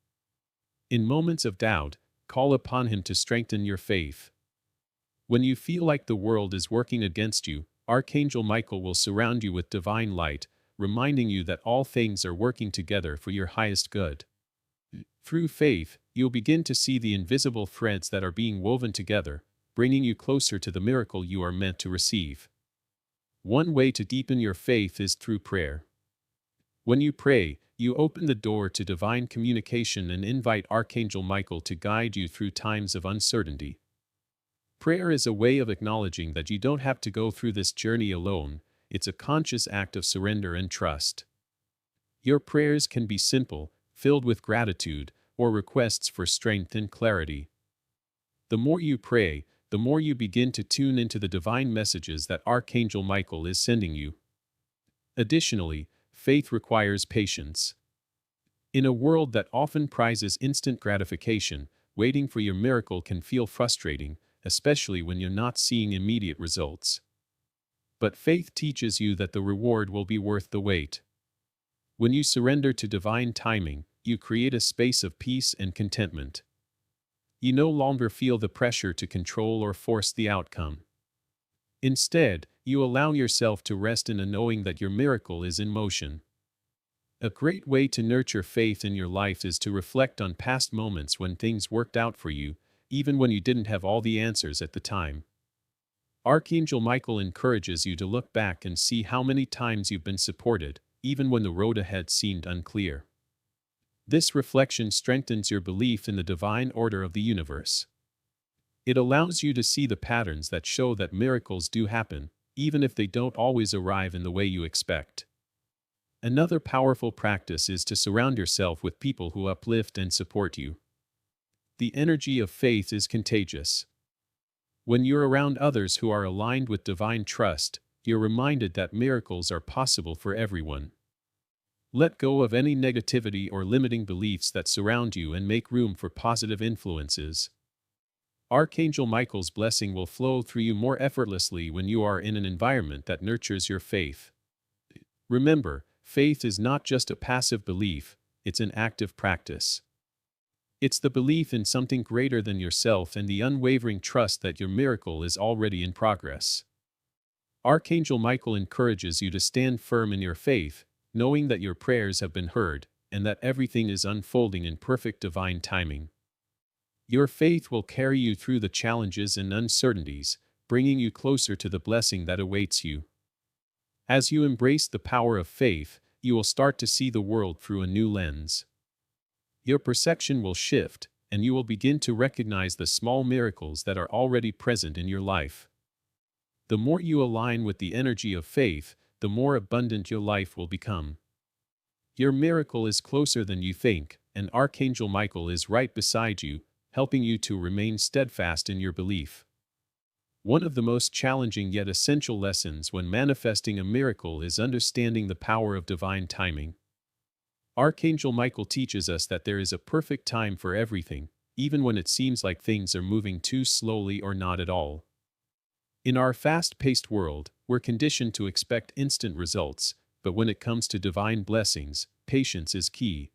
In moments of doubt, call upon him to strengthen your faith. When you feel like the world is working against you, Archangel Michael will surround you with divine light, reminding you that all things are working together for your highest good. Through faith, you'll begin to see the invisible threads that are being woven together, bringing you closer to the miracle you are meant to receive. One way to deepen your faith is through prayer. When you pray, you open the door to divine communication and invite Archangel Michael to guide you through times of uncertainty. Prayer is a way of acknowledging that you don't have to go through this journey alone. It's a conscious act of surrender and trust. Your prayers can be simple, filled with gratitude, or requests for strength and clarity. The more you pray, the more you begin to tune into the divine messages that Archangel Michael is sending you. Additionally, faith requires patience. In a world that often prizes instant gratification, waiting for your miracle can feel frustrating, especially when you're not seeing immediate results. But faith teaches you that the reward will be worth the wait. When you surrender to divine timing, you create a space of peace and contentment. You no longer feel the pressure to control or force the outcome. Instead, you allow yourself to rest in a knowing that your miracle is in motion. A great way to nurture faith in your life is to reflect on past moments when things worked out for you, even when you didn't have all the answers at the time. Archangel Michael encourages you to look back and see how many times you've been supported, even when the road ahead seemed unclear. This reflection strengthens your belief in the divine order of the universe. It allows you to see the patterns that show that miracles do happen, even if they don't always arrive in the way you expect. Another powerful practice is to surround yourself with people who uplift and support you. The energy of faith is contagious. When you're around others who are aligned with divine trust, you're reminded that miracles are possible for everyone. Let go of any negativity or limiting beliefs that surround you and make room for positive influences. Archangel Michael's blessing will flow through you more effortlessly when you are in an environment that nurtures your faith. Remember, faith is not just a passive belief, it's an active practice. It's the belief in something greater than yourself and the unwavering trust that your miracle is already in progress. Archangel Michael encourages you to stand firm in your faith, knowing that your prayers have been heard, and that everything is unfolding in perfect divine timing. Your faith will carry you through the challenges and uncertainties, bringing you closer to the blessing that awaits you. As you embrace the power of faith, you will start to see the world through a new lens. Your perception will shift, and you will begin to recognize the small miracles that are already present in your life. The more you align with the energy of faith, the more abundant your life will become. Your miracle is closer than you think, and Archangel Michael is right beside you, helping you to remain steadfast in your belief. One of the most challenging yet essential lessons when manifesting a miracle is understanding the power of divine timing. Archangel Michael teaches us that there is a perfect time for everything, even when it seems like things are moving too slowly or not at all. In our fast-paced world, we're conditioned to expect instant results, but when it comes to divine blessings, patience is key.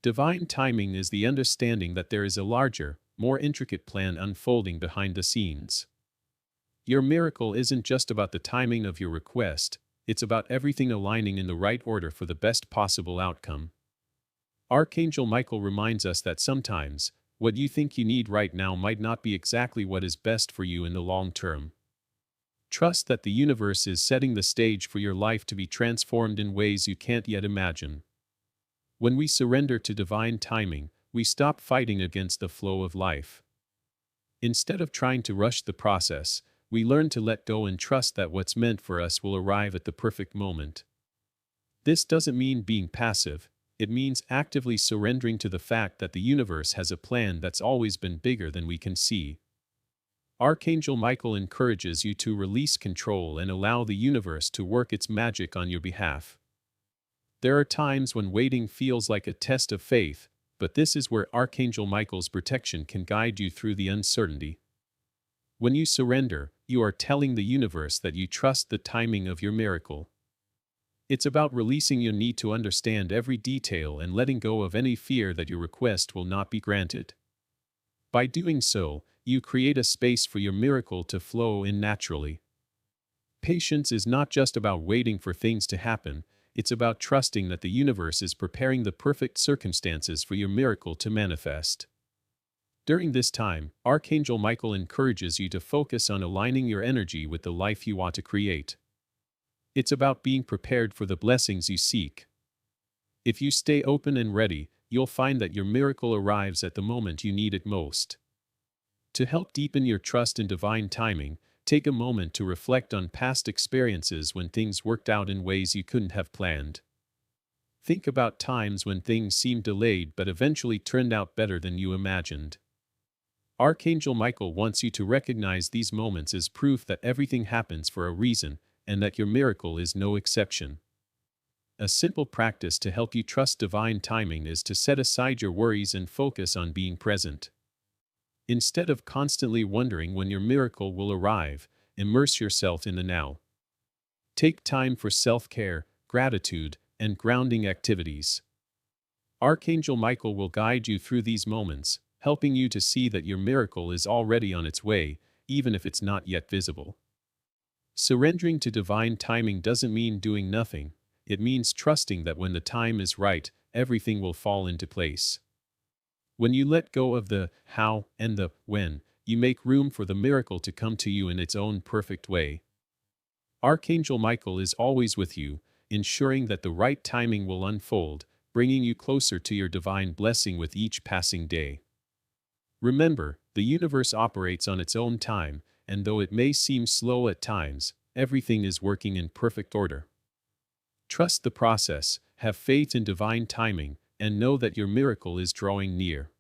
Divine timing is the understanding that there is a larger, more intricate plan unfolding behind the scenes. Your miracle isn't just about the timing of your request, it's about everything aligning in the right order for the best possible outcome. Archangel Michael reminds us that sometimes, what you think you need right now might not be exactly what is best for you in the long term. Trust that the universe is setting the stage for your life to be transformed in ways you can't yet imagine. When we surrender to divine timing, we stop fighting against the flow of life. Instead of trying to rush the process, we learn to let go and trust that what's meant for us will arrive at the perfect moment. This doesn't mean being passive. It means actively surrendering to the fact that the universe has a plan that's always been bigger than we can see. Archangel Michael encourages you to release control and allow the universe to work its magic on your behalf. There are times when waiting feels like a test of faith, but this is where Archangel Michael's protection can guide you through the uncertainty. When you surrender, you are telling the universe that you trust the timing of your miracle. It's about releasing your need to understand every detail and letting go of any fear that your request will not be granted. By doing so, you create a space for your miracle to flow in naturally. Patience is not just about waiting for things to happen, it's about trusting that the universe is preparing the perfect circumstances for your miracle to manifest. During this time, Archangel Michael encourages you to focus on aligning your energy with the life you want to create. It's about being prepared for the blessings you seek. If you stay open and ready, you'll find that your miracle arrives at the moment you need it most. To help deepen your trust in divine timing, take a moment to reflect on past experiences when things worked out in ways you couldn't have planned. Think about times when things seemed delayed but eventually turned out better than you imagined. Archangel Michael wants you to recognize these moments as proof that everything happens for a reason, and that your miracle is no exception. A simple practice to help you trust divine timing is to set aside your worries and focus on being present. Instead of constantly wondering when your miracle will arrive, immerse yourself in the now. Take time for self-care, gratitude, and grounding activities. Archangel Michael will guide you through these moments, helping you to see that your miracle is already on its way, even if it's not yet visible. Surrendering to divine timing doesn't mean doing nothing. It means trusting that when the time is right, everything will fall into place. When you let go of the how and the when, you make room for the miracle to come to you in its own perfect way. Archangel Michael is always with you, ensuring that the right timing will unfold, bringing you closer to your divine blessing with each passing day. Remember, the universe operates on its own time, and though it may seem slow at times, everything is working in perfect order. Trust the process, have faith in divine timing, and know that your miracle is drawing near.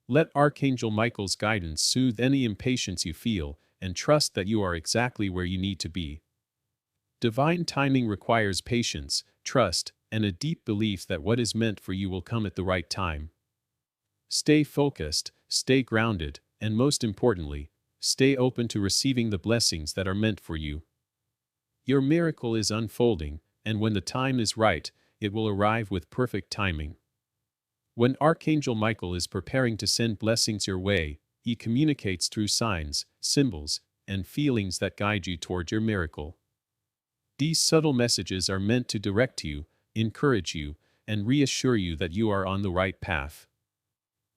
Let Archangel Michael's guidance soothe any impatience you feel, and trust that you are exactly where you need to be. Divine timing requires patience, trust, and a deep belief that what is meant for you will come at the right time. Stay focused, stay grounded, and most importantly, stay open to receiving the blessings that are meant for you. Your miracle is unfolding, and when the time is right, it will arrive with perfect timing. When Archangel Michael is preparing to send blessings your way, he communicates through signs, symbols, and feelings that guide you toward your miracle. These subtle messages are meant to direct you, encourage you, and reassure you that you are on the right path.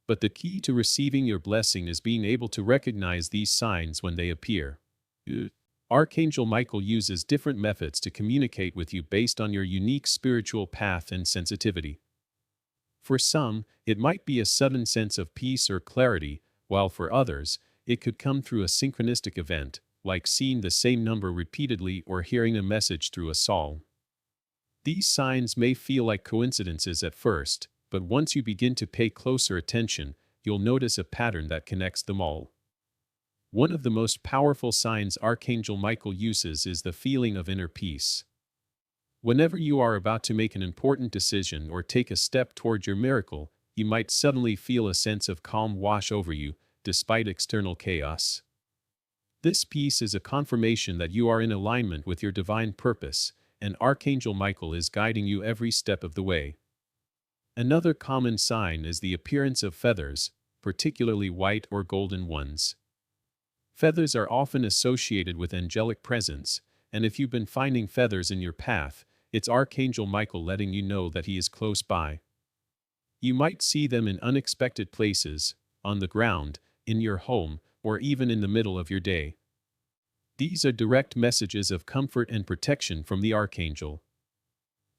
But the key to receiving your blessing is being able to recognize these signs when they appear. Archangel Michael uses different methods to communicate with you based on your unique spiritual path and sensitivity. For some, it might be a sudden sense of peace or clarity, while for others, it could come through a synchronistic event, like seeing the same number repeatedly or hearing a message through a song. These signs may feel like coincidences at first, but once you begin to pay closer attention, you'll notice a pattern that connects them all. One of the most powerful signs Archangel Michael uses is the feeling of inner peace. Whenever you are about to make an important decision or take a step toward your miracle, you might suddenly feel a sense of calm wash over you, despite external chaos. This peace is a confirmation that you are in alignment with your divine purpose, and Archangel Michael is guiding you every step of the way. Another common sign is the appearance of feathers, particularly white or golden ones. Feathers are often associated with angelic presence, and if you've been finding feathers in your path, it's Archangel Michael letting you know that he is close by. You might see them in unexpected places, on the ground, in your home, or even in the middle of your day. These are direct messages of comfort and protection from the Archangel.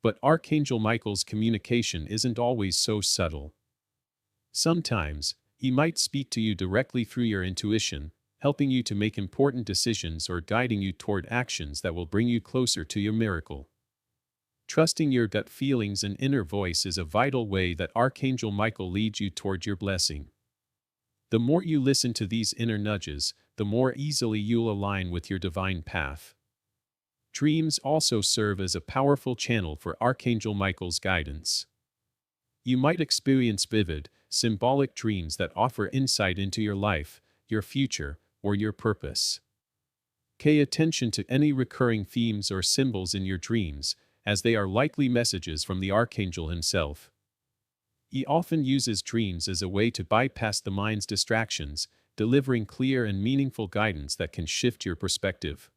But Archangel Michael's communication isn't always so subtle. Sometimes, he might speak to you directly through your intuition, helping you to make important decisions or guiding you toward actions that will bring you closer to your miracle. Trusting your gut feelings and inner voice is a vital way that Archangel Michael leads you toward your blessing. The more you listen to these inner nudges, the more easily you'll align with your divine path. Dreams also serve as a powerful channel for Archangel Michael's guidance. You might experience vivid, symbolic dreams that offer insight into your life, your future, or your purpose. Pay attention to any recurring themes or symbols in your dreams, as they are likely messages from the Archangel himself. He often uses dreams as a way to bypass the mind's distractions, delivering clear and meaningful guidance that can shift your perspective.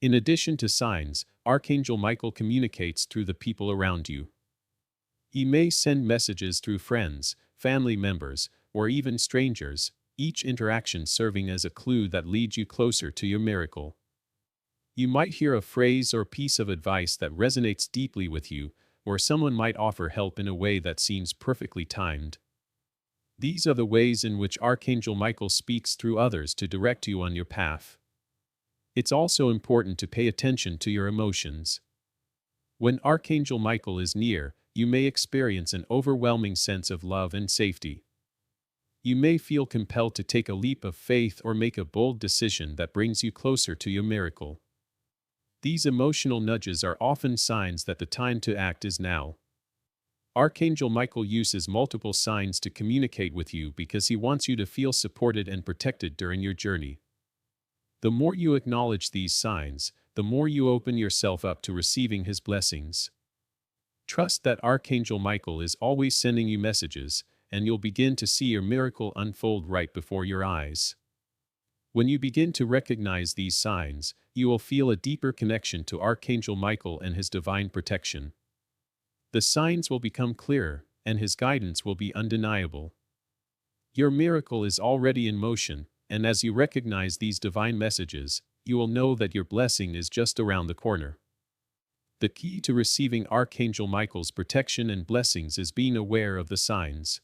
In addition to signs, Archangel Michael communicates through the people around you. He may send messages through friends, family members, or even strangers, each interaction serving as a clue that leads you closer to your miracle. You might hear a phrase or piece of advice that resonates deeply with you, or someone might offer help in a way that seems perfectly timed. These are the ways in which Archangel Michael speaks through others to direct you on your path. It's also important to pay attention to your emotions. When Archangel Michael is near, you may experience an overwhelming sense of love and safety. You may feel compelled to take a leap of faith or make a bold decision that brings you closer to your miracle. These emotional nudges are often signs that the time to act is now. Archangel Michael uses multiple signs to communicate with you because he wants you to feel supported and protected during your journey. The more you acknowledge these signs, the more you open yourself up to receiving his blessings. Trust that Archangel Michael is always sending you messages, and you'll begin to see your miracle unfold right before your eyes. When you begin to recognize these signs, you will feel a deeper connection to Archangel Michael and his divine protection. The signs will become clearer, and his guidance will be undeniable. Your miracle is already in motion, and as you recognize these divine messages, you will know that your blessing is just around the corner. The key to receiving Archangel Michael's protection and blessings is being aware of the signs.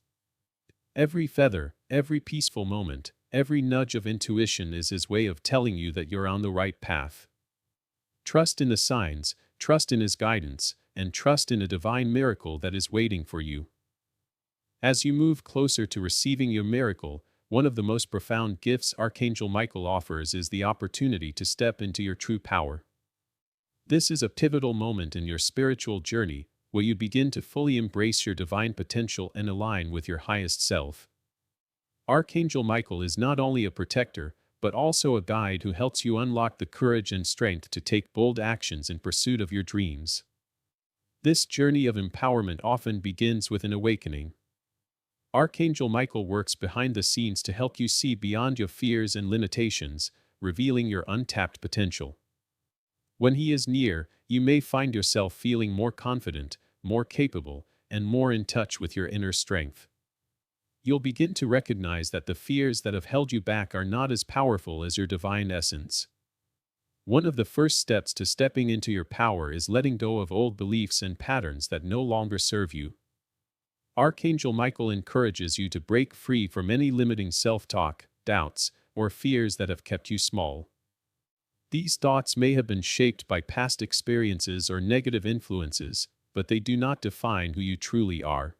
Every feather, every peaceful moment, every nudge of intuition is his way of telling you that you're on the right path. Trust in the signs, trust in his guidance, and trust in a divine miracle that is waiting for you. As you move closer to receiving your miracle, one of the most profound gifts Archangel Michael offers is the opportunity to step into your true power. This is a pivotal moment in your spiritual journey, where you begin to fully embrace your divine potential and align with your highest self. Archangel Michael is not only a protector, but also a guide who helps you unlock the courage and strength to take bold actions in pursuit of your dreams. This journey of empowerment often begins with an awakening. Archangel Michael works behind the scenes to help you see beyond your fears and limitations, revealing your untapped potential. When he is near, you may find yourself feeling more confident, more capable, and more in touch with your inner strength. You'll begin to recognize that the fears that have held you back are not as powerful as your divine essence. One of the first steps to stepping into your power is letting go of old beliefs and patterns that no longer serve you. Archangel Michael encourages you to break free from any limiting self-talk, doubts, or fears that have kept you small. These thoughts may have been shaped by past experiences or negative influences, but they do not define who you truly are.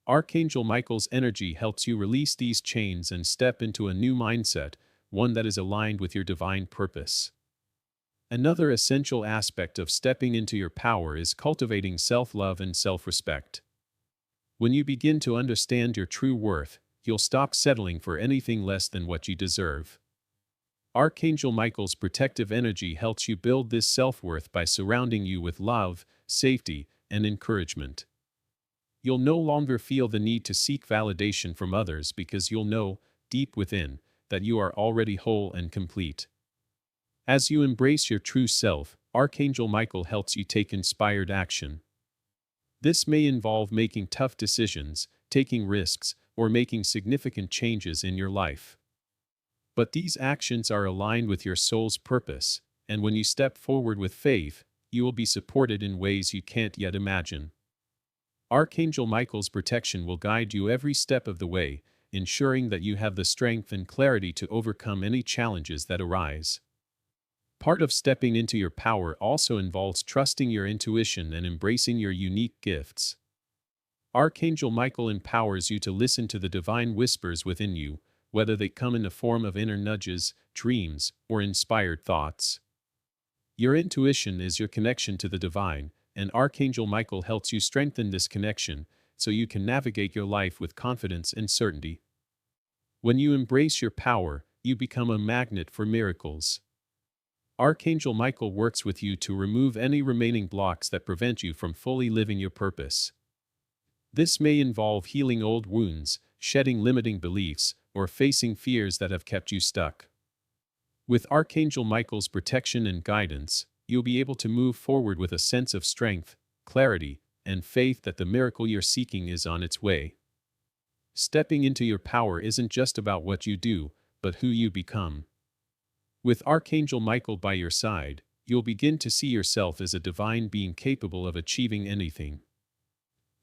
Archangel Michael's energy helps you release these chains and step into a new mindset, one that is aligned with your divine purpose. Another essential aspect of stepping into your power is cultivating self-love and self-respect. When you begin to understand your true worth, you'll stop settling for anything less than what you deserve. Archangel Michael's protective energy helps you build this self-worth by surrounding you with love, safety, and encouragement. You'll no longer feel the need to seek validation from others because you'll know, deep within, that you are already whole and complete. As you embrace your true self, Archangel Michael helps you take inspired action. This may involve making tough decisions, taking risks, or making significant changes in your life. But these actions are aligned with your soul's purpose, and when you step forward with faith, you will be supported in ways you can't yet imagine. Archangel Michael's protection will guide you every step of the way, ensuring that you have the strength and clarity to overcome any challenges that arise. Part of stepping into your power also involves trusting your intuition and embracing your unique gifts. Archangel Michael empowers you to listen to the divine whispers within you, whether they come in the form of inner nudges, dreams, or inspired thoughts. Your intuition is your connection to the divine, and Archangel Michael helps you strengthen this connection so you can navigate your life with confidence and certainty. When you embrace your power, you become a magnet for miracles. Archangel Michael works with you to remove any remaining blocks that prevent you from fully living your purpose. This may involve healing old wounds, shedding limiting beliefs, or facing fears that have kept you stuck. With Archangel Michael's protection and guidance, you'll be able to move forward with a sense of strength, clarity, and faith that the miracle you're seeking is on its way. Stepping into your power isn't just about what you do, but who you become. With Archangel Michael by your side, you'll begin to see yourself as a divine being capable of achieving anything.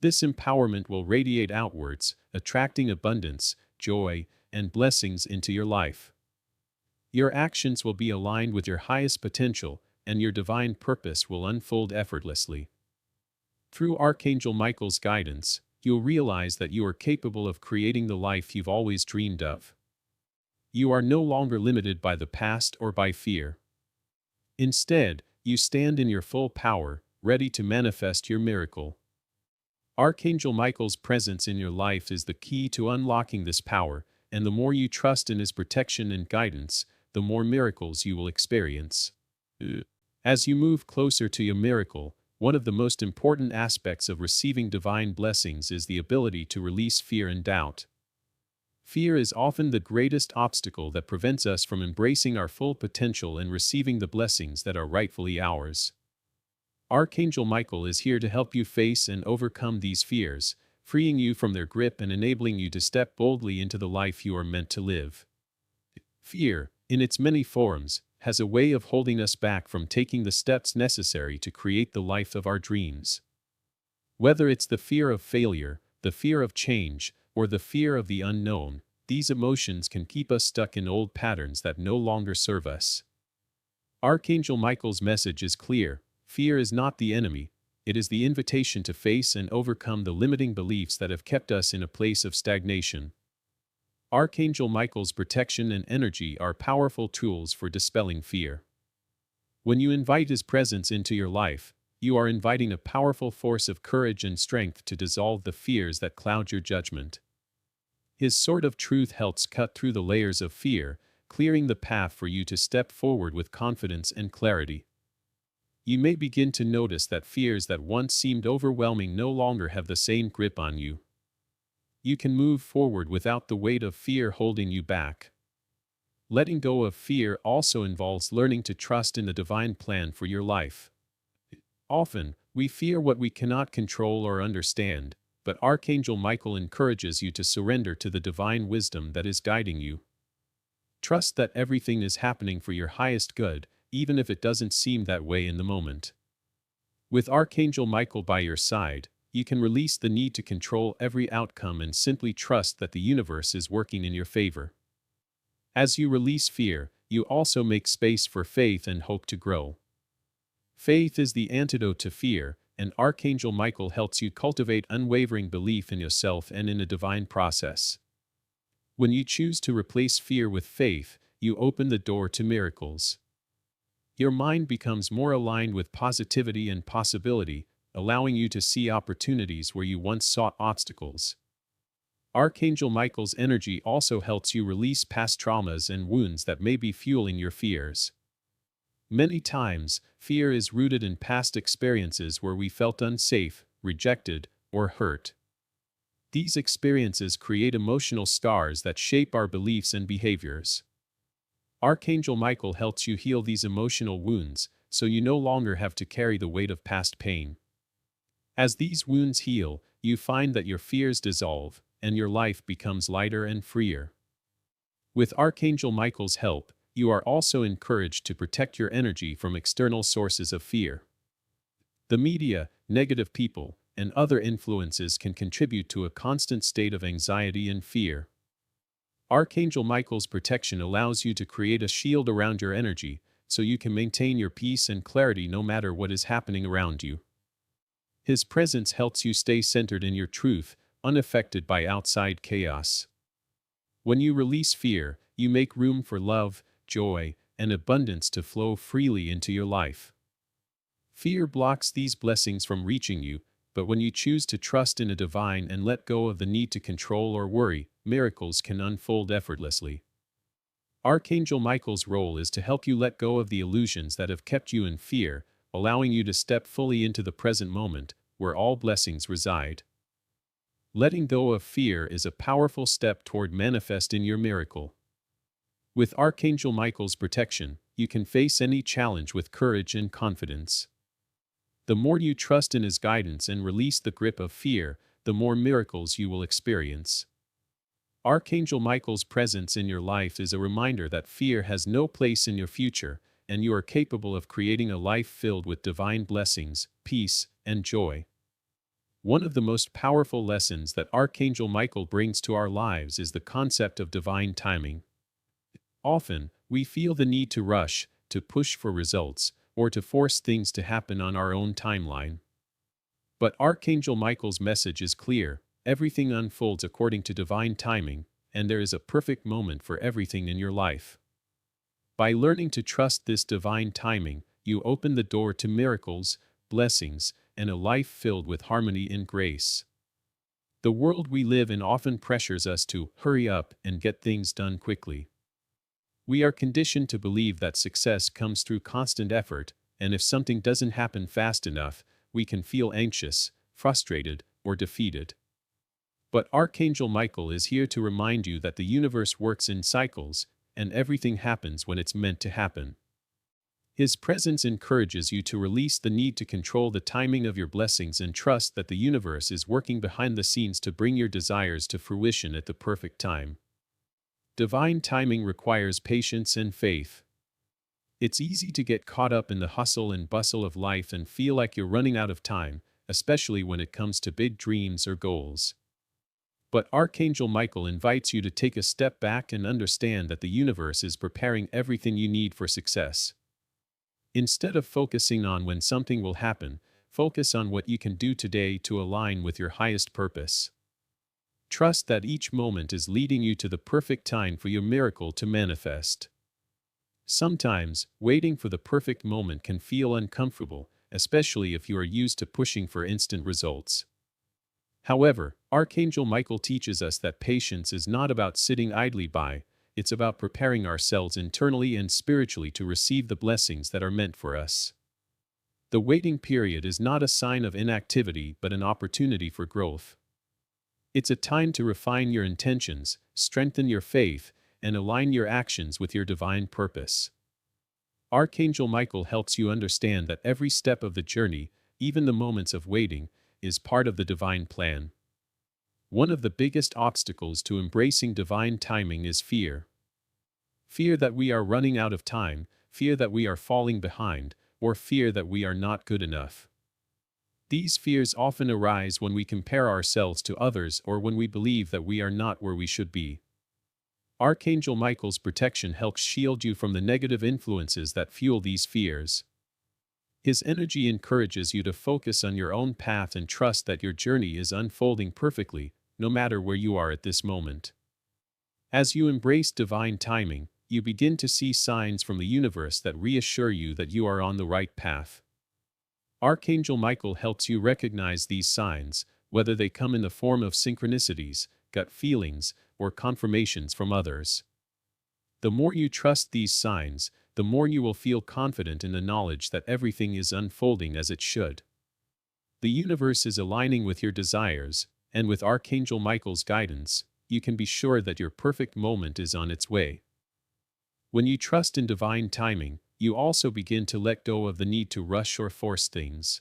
This empowerment will radiate outwards, attracting abundance, joy, and blessings into your life. Your actions will be aligned with your highest potential, and your divine purpose will unfold effortlessly. Through Archangel Michael's guidance, you'll realize that you are capable of creating the life you've always dreamed of. You are no longer limited by the past or by fear. Instead, you stand in your full power, ready to manifest your miracle. Archangel Michael's presence in your life is the key to unlocking this power, and the more you trust in his protection and guidance, the more miracles you will experience. As you move closer to your miracle, one of the most important aspects of receiving divine blessings is the ability to release fear and doubt. Fear is often the greatest obstacle that prevents us from embracing our full potential and receiving the blessings that are rightfully ours. Archangel Michael is here to help you face and overcome these fears, freeing you from their grip and enabling you to step boldly into the life you are meant to live. Fear, in its many forms, has a way of holding us back from taking the steps necessary to create the life of our dreams. Whether it's the fear of failure, the fear of change, or the fear of the unknown, these emotions can keep us stuck in old patterns that no longer serve us. Archangel Michael's message is clear: fear is not the enemy, it is the invitation to face and overcome the limiting beliefs that have kept us in a place of stagnation. Archangel Michael's protection and energy are powerful tools for dispelling fear. When you invite his presence into your life, you are inviting a powerful force of courage and strength to dissolve the fears that cloud your judgment. His sword of truth helps cut through the layers of fear, clearing the path for you to step forward with confidence and clarity. You may begin to notice that fears that once seemed overwhelming no longer have the same grip on you. You can move forward without the weight of fear holding you back. Letting go of fear also involves learning to trust in the divine plan for your life. Often, we fear what we cannot control or understand, but Archangel Michael encourages you to surrender to the divine wisdom that is guiding you. Trust that everything is happening for your highest good, even if it doesn't seem that way in the moment. With Archangel Michael by your side, you can release the need to control every outcome and simply trust that the universe is working in your favor. As you release fear, you also make space for faith and hope to grow. Faith is the antidote to fear, and Archangel Michael helps you cultivate unwavering belief in yourself and in a divine process. When you choose to replace fear with faith, you open the door to miracles. Your mind becomes more aligned with positivity and possibility, allowing you to see opportunities where you once sought obstacles. Archangel Michael's energy also helps you release past traumas and wounds that may be fueling your fears. Many times, fear is rooted in past experiences where we felt unsafe, rejected, or hurt. These experiences create emotional scars that shape our beliefs and behaviors. Archangel Michael helps you heal these emotional wounds, so you no longer have to carry the weight of past pain. As these wounds heal, you find that your fears dissolve, and your life becomes lighter and freer. With Archangel Michael's help, you are also encouraged to protect your energy from external sources of fear. The media, negative people, and other influences can contribute to a constant state of anxiety and fear. Archangel Michael's protection allows you to create a shield around your energy, so you can maintain your peace and clarity no matter what is happening around you. His presence helps you stay centered in your truth, unaffected by outside chaos. When you release fear, you make room for love, joy, and abundance to flow freely into your life. Fear blocks these blessings from reaching you, but when you choose to trust in a divine and let go of the need to control or worry, miracles can unfold effortlessly. Archangel Michael's role is to help you let go of the illusions that have kept you in fear, allowing you to step fully into the present moment, where all blessings reside. Letting go of fear is a powerful step toward manifesting your miracle. With Archangel Michael's protection, you can face any challenge with courage and confidence. The more you trust in his guidance and release the grip of fear, the more miracles you will experience. Archangel Michael's presence in your life is a reminder that fear has no place in your future, and you are capable of creating a life filled with divine blessings, peace, and joy. One of the most powerful lessons that Archangel Michael brings to our lives is the concept of divine timing. Often, we feel the need to rush, to push for results, or to force things to happen on our own timeline. But Archangel Michael's message is clear: everything unfolds according to divine timing, and there is a perfect moment for everything in your life. By learning to trust this divine timing, you open the door to miracles, blessings, and a life filled with harmony and grace. The world we live in often pressures us to hurry up and get things done quickly. We are conditioned to believe that success comes through constant effort, and if something doesn't happen fast enough, we can feel anxious, frustrated, or defeated. But Archangel Michael is here to remind you that the universe works in cycles, and everything happens when it's meant to happen. His presence encourages you to release the need to control the timing of your blessings and trust that the universe is working behind the scenes to bring your desires to fruition at the perfect time. Divine timing requires patience and faith. It's easy to get caught up in the hustle and bustle of life and feel like you're running out of time, especially when it comes to big dreams or goals. But Archangel Michael invites you to take a step back and understand that the universe is preparing everything you need for success. Instead of focusing on when something will happen, focus on what you can do today to align with your highest purpose. Trust that each moment is leading you to the perfect time for your miracle to manifest. Sometimes, waiting for the perfect moment can feel uncomfortable, especially if you are used to pushing for instant results. However, Archangel Michael teaches us that patience is not about sitting idly by, it's about preparing ourselves internally and spiritually to receive the blessings that are meant for us. The waiting period is not a sign of inactivity but an opportunity for growth. It's a time to refine your intentions, strengthen your faith, and align your actions with your divine purpose. Archangel Michael helps you understand that every step of the journey, even the moments of waiting, is part of the divine plan. One of the biggest obstacles to embracing divine timing is fear. Fear that we are running out of time, fear that we are falling behind, or fear that we are not good enough. These fears often arise when we compare ourselves to others or when we believe that we are not where we should be. Archangel Michael's protection helps shield you from the negative influences that fuel these fears. His energy encourages you to focus on your own path and trust that your journey is unfolding perfectly, no matter where you are at this moment. As you embrace divine timing, you begin to see signs from the universe that reassure you that you are on the right path. Archangel Michael helps you recognize these signs, whether they come in the form of synchronicities, gut feelings, or confirmations from others. The more you trust these signs, the more you will feel confident in the knowledge that everything is unfolding as it should. The universe is aligning with your desires, and with Archangel Michael's guidance, you can be sure that your perfect moment is on its way. When you trust in divine timing, you also begin to let go of the need to rush or force things.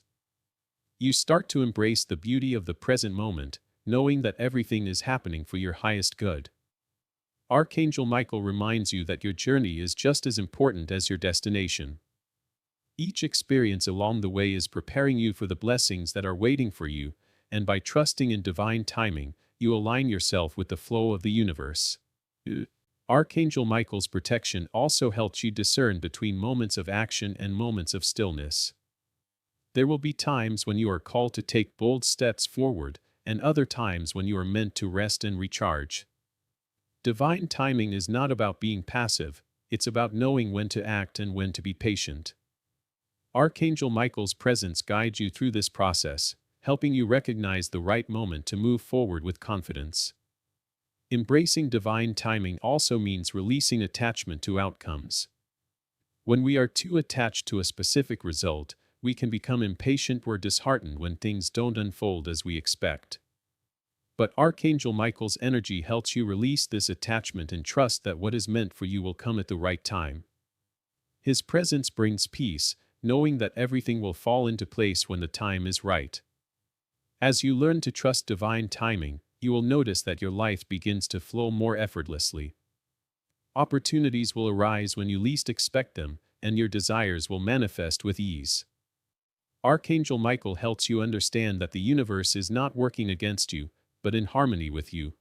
You start to embrace the beauty of the present moment, knowing that everything is happening for your highest good. Archangel Michael reminds you that your journey is just as important as your destination. Each experience along the way is preparing you for the blessings that are waiting for you, and by trusting in divine timing, you align yourself with the flow of the universe. Archangel Michael's protection also helps you discern between moments of action and moments of stillness. There will be times when you are called to take bold steps forward, and other times when you are meant to rest and recharge. Divine timing is not about being passive, it's about knowing when to act and when to be patient. Archangel Michael's presence guides you through this process, helping you recognize the right moment to move forward with confidence. Embracing divine timing also means releasing attachment to outcomes. When we are too attached to a specific result, we can become impatient or disheartened when things don't unfold as we expect. But Archangel Michael's energy helps you release this attachment and trust that what is meant for you will come at the right time. His presence brings peace, knowing that everything will fall into place when the time is right. As you learn to trust divine timing, you will notice that your life begins to flow more effortlessly. Opportunities will arise when you least expect them, and your desires will manifest with ease. Archangel Michael helps you understand that the universe is not working against you, but in harmony with you.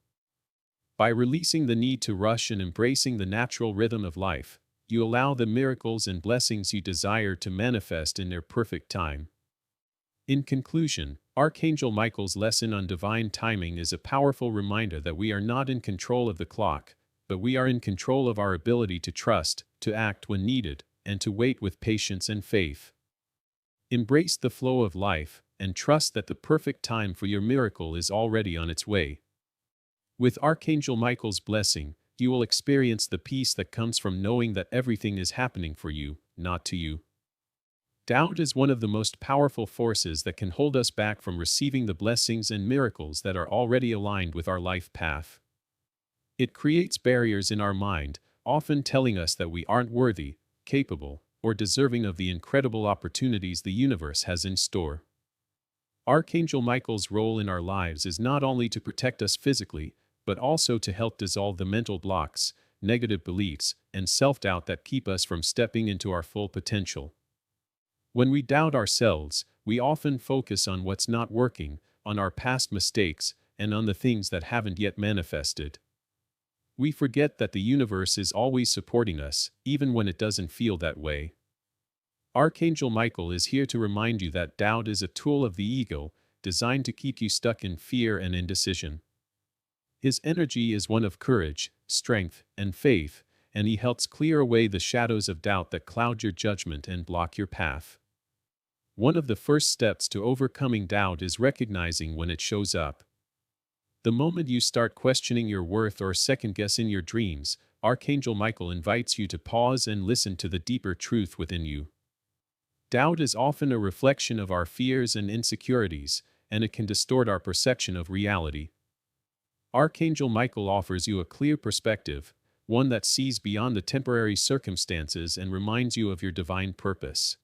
By releasing the need to rush and embracing the natural rhythm of life, you allow the miracles and blessings you desire to manifest in their perfect time. In conclusion, Archangel Michael's lesson on divine timing is a powerful reminder that we are not in control of the clock, but we are in control of our ability to trust, to act when needed, and to wait with patience and faith. Embrace the flow of life, and trust that the perfect time for your miracle is already on its way. With Archangel Michael's blessing, you will experience the peace that comes from knowing that everything is happening for you, not to you. Doubt is one of the most powerful forces that can hold us back from receiving the blessings and miracles that are already aligned with our life path. It creates barriers in our mind, often telling us that we aren't worthy, capable, or deserving of the incredible opportunities the universe has in store. Archangel Michael's role in our lives is not only to protect us physically, but also to help dissolve the mental blocks, negative beliefs, and self-doubt that keep us from stepping into our full potential. When we doubt ourselves, we often focus on what's not working, on our past mistakes, and on the things that haven't yet manifested. We forget that the universe is always supporting us, even when it doesn't feel that way. Archangel Michael is here to remind you that doubt is a tool of the ego, designed to keep you stuck in fear and indecision. His energy is one of courage, strength, and faith, and he helps clear away the shadows of doubt that cloud your judgment and block your path. One of the first steps to overcoming doubt is recognizing when it shows up. The moment you start questioning your worth or second-guessing your dreams, Archangel Michael invites you to pause and listen to the deeper truth within you. Doubt is often a reflection of our fears and insecurities, and it can distort our perception of reality. Archangel Michael offers you a clear perspective, one that sees beyond the temporary circumstances and reminds you of your divine purpose.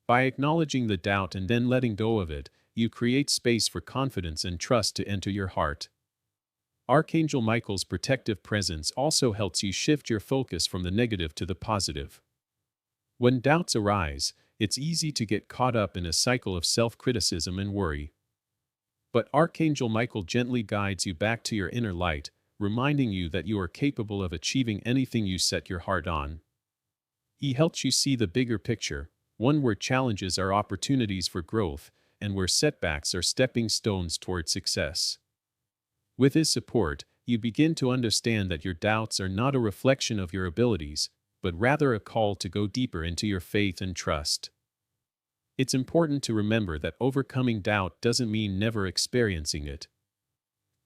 By acknowledging the doubt and then letting go of it, you create space for confidence and trust to enter your heart. Archangel Michael's protective presence also helps you shift your focus from the negative to the positive. When doubts arise, it's easy to get caught up in a cycle of self-criticism and worry. But Archangel Michael gently guides you back to your inner light, reminding you that you are capable of achieving anything you set your heart on. He helps you see the bigger picture, one where challenges are opportunities for growth, and where setbacks are stepping stones toward success. With his support, you begin to understand that your doubts are not a reflection of your abilities, but rather a call to go deeper into your faith and trust. It's important to remember that overcoming doubt doesn't mean never experiencing it.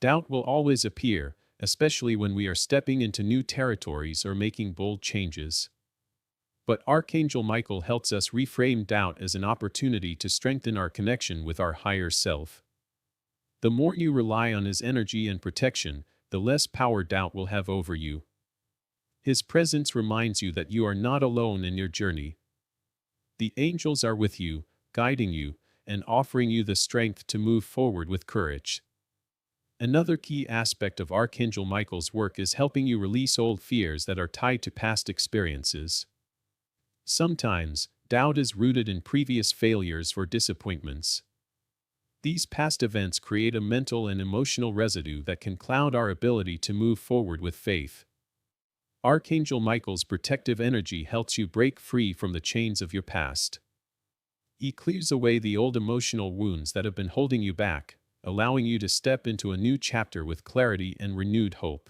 Doubt will always appear, especially when we are stepping into new territories or making bold changes. But Archangel Michael helps us reframe doubt as an opportunity to strengthen our connection with our higher self. The more you rely on his energy and protection, the less power doubt will have over you. His presence reminds you that you are not alone in your journey. The angels are with you, guiding you, and offering you the strength to move forward with courage. Another key aspect of Archangel Michael's work is helping you release old fears that are tied to past experiences. Sometimes, doubt is rooted in previous failures or disappointments. These past events create a mental and emotional residue that can cloud our ability to move forward with faith. Archangel Michael's protective energy helps you break free from the chains of your past. He clears away the old emotional wounds that have been holding you back, allowing you to step into a new chapter with clarity and renewed hope.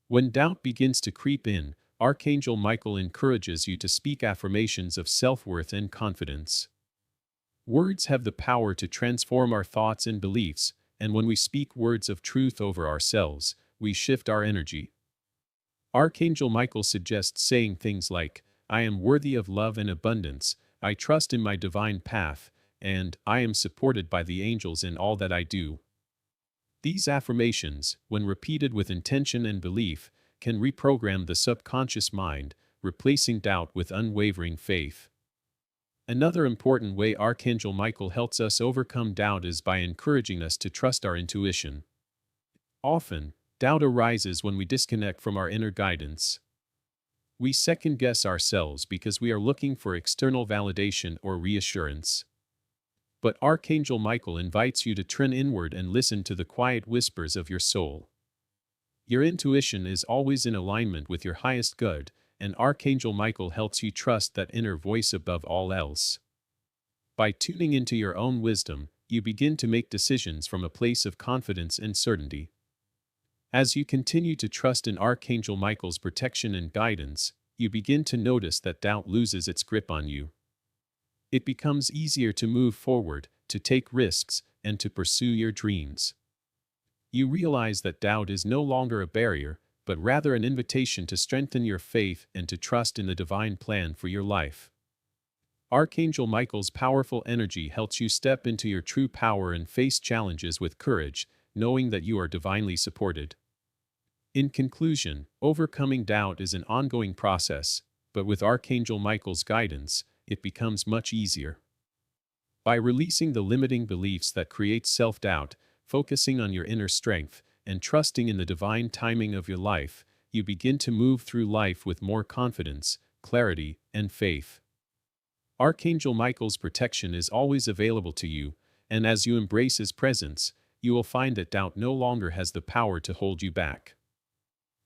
When doubt begins to creep in, Archangel Michael encourages you to speak affirmations of self-worth and confidence. Words have the power to transform our thoughts and beliefs, and when we speak words of truth over ourselves, we shift our energy. Archangel Michael suggests saying things like, "I am worthy of love and abundance, I trust in my divine path, and I am supported by the angels in all that I do." These affirmations, when repeated with intention and belief, can reprogram the subconscious mind, replacing doubt with unwavering faith. Another important way Archangel Michael helps us overcome doubt is by encouraging us to trust our intuition. Often, doubt arises when we disconnect from our inner guidance. We second-guess ourselves because we are looking for external validation or reassurance. But Archangel Michael invites you to turn inward and listen to the quiet whispers of your soul. Your intuition is always in alignment with your highest good, and Archangel Michael helps you trust that inner voice above all else. By tuning into your own wisdom, you begin to make decisions from a place of confidence and certainty. As you continue to trust in Archangel Michael's protection and guidance, you begin to notice that doubt loses its grip on you. It becomes easier to move forward, to take risks, and to pursue your dreams. You realize that doubt is no longer a barrier, but rather an invitation to strengthen your faith and to trust in the divine plan for your life. Archangel Michael's powerful energy helps you step into your true power and face challenges with courage, knowing that you are divinely supported. In conclusion, overcoming doubt is an ongoing process, but with Archangel Michael's guidance, it becomes much easier. By releasing the limiting beliefs that create self-doubt, focusing on your inner strength, and trusting in the divine timing of your life, you begin to move through life with more confidence, clarity, and faith. Archangel Michael's protection is always available to you, and as you embrace his presence, you will find that doubt no longer has the power to hold you back.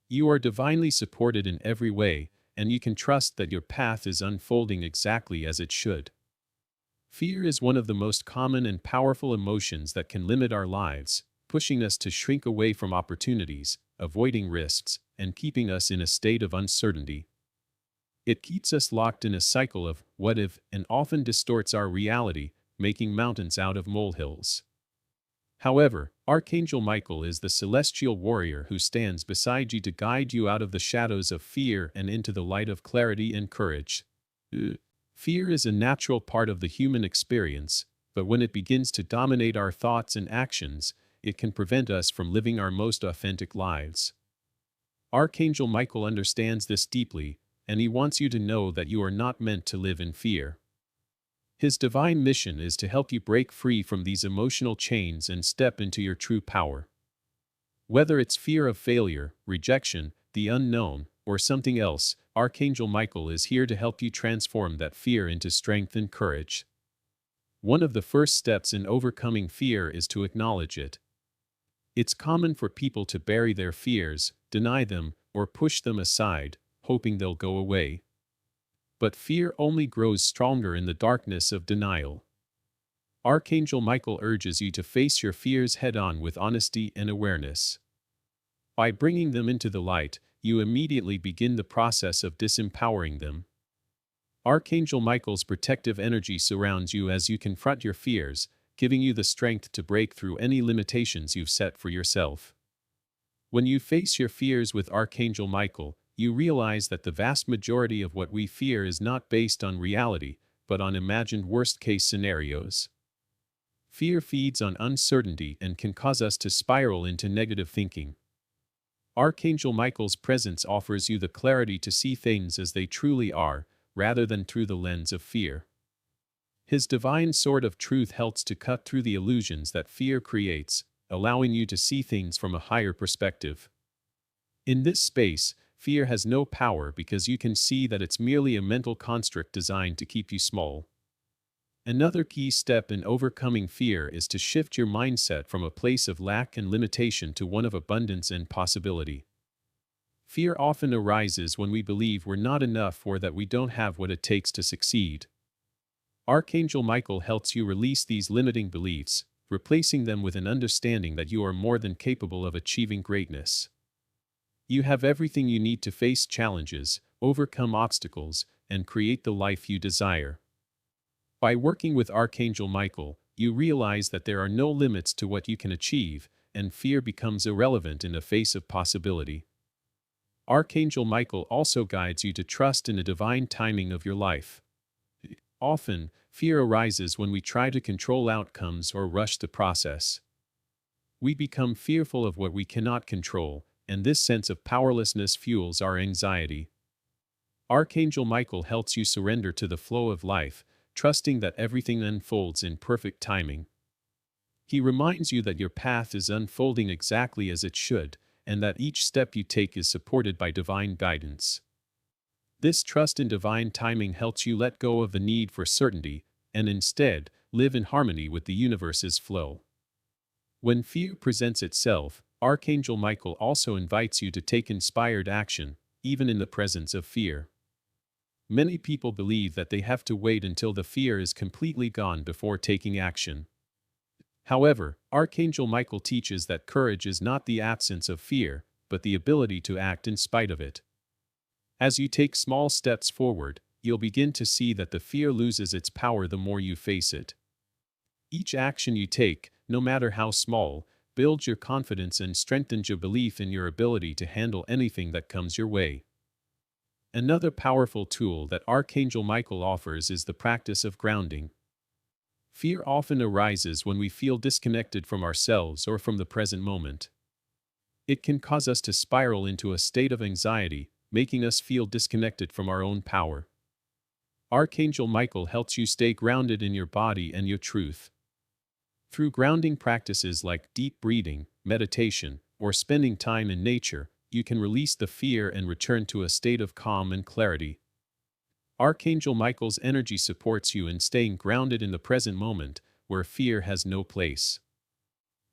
You are divinely supported in every way, and you can trust that your path is unfolding exactly as it should. Fear is one of the most common and powerful emotions that can limit our lives, pushing us to shrink away from opportunities, avoiding risks, and keeping us in a state of uncertainty. It keeps us locked in a cycle of what if and often distorts our reality, making mountains out of molehills. However, Archangel Michael is the celestial warrior who stands beside you to guide you out of the shadows of fear and into the light of clarity and courage. Fear is a natural part of the human experience, but when it begins to dominate our thoughts and actions, it can prevent us from living our most authentic lives. Archangel Michael understands this deeply, and he wants you to know that you are not meant to live in fear. His divine mission is to help you break free from these emotional chains and step into your true power. Whether it's fear of failure, rejection, the unknown, or something else, Archangel Michael is here to help you transform that fear into strength and courage. One of the first steps in overcoming fear is to acknowledge it. It's common for people to bury their fears, deny them, or push them aside, hoping they'll go away. But fear only grows stronger in the darkness of denial. Archangel Michael urges you to face your fears head-on with honesty and awareness. By bringing them into the light, you immediately begin the process of disempowering them. Archangel Michael's protective energy surrounds you as you confront your fears, giving you the strength to break through any limitations you've set for yourself. When you face your fears with Archangel Michael, you realize that the vast majority of what we fear is not based on reality, but on imagined worst-case scenarios. Fear feeds on uncertainty and can cause us to spiral into negative thinking. Archangel Michael's presence offers you the clarity to see things as they truly are, rather than through the lens of fear. His divine sword of truth helps to cut through the illusions that fear creates, allowing you to see things from a higher perspective. In this space, fear has no power because you can see that it's merely a mental construct designed to keep you small. Another key step in overcoming fear is to shift your mindset from a place of lack and limitation to one of abundance and possibility. Fear often arises when we believe we're not enough or that we don't have what it takes to succeed. Archangel Michael helps you release these limiting beliefs, replacing them with an understanding that you are more than capable of achieving greatness. You have everything you need to face challenges, overcome obstacles, and create the life you desire. By working with Archangel Michael, you realize that there are no limits to what you can achieve, and fear becomes irrelevant in the face of possibility. Archangel Michael also guides you to trust in the divine timing of your life. Often, fear arises when we try to control outcomes or rush the process. We become fearful of what we cannot control, and this sense of powerlessness fuels our anxiety. Archangel Michael helps you surrender to the flow of life, trusting that everything unfolds in perfect timing. He reminds you that your path is unfolding exactly as it should, and that each step you take is supported by divine guidance. This trust in divine timing helps you let go of the need for certainty, and instead, live in harmony with the universe's flow. When fear presents itself, Archangel Michael also invites you to take inspired action, even in the presence of fear. Many people believe that they have to wait until the fear is completely gone before taking action. However, Archangel Michael teaches that courage is not the absence of fear, but the ability to act in spite of it. As you take small steps forward, you'll begin to see that the fear loses its power the more you face it. Each action you take, no matter how small, builds your confidence and strengthens your belief in your ability to handle anything that comes your way. Another powerful tool that Archangel Michael offers is the practice of grounding. Fear often arises when we feel disconnected from ourselves or from the present moment. It can cause us to spiral into a state of anxiety, making us feel disconnected from our own power. Archangel Michael helps you stay grounded in your body and your truth. Through grounding practices like deep breathing, meditation, or spending time in nature, you can release the fear and return to a state of calm and clarity. Archangel Michael's energy supports you in staying grounded in the present moment, where fear has no place.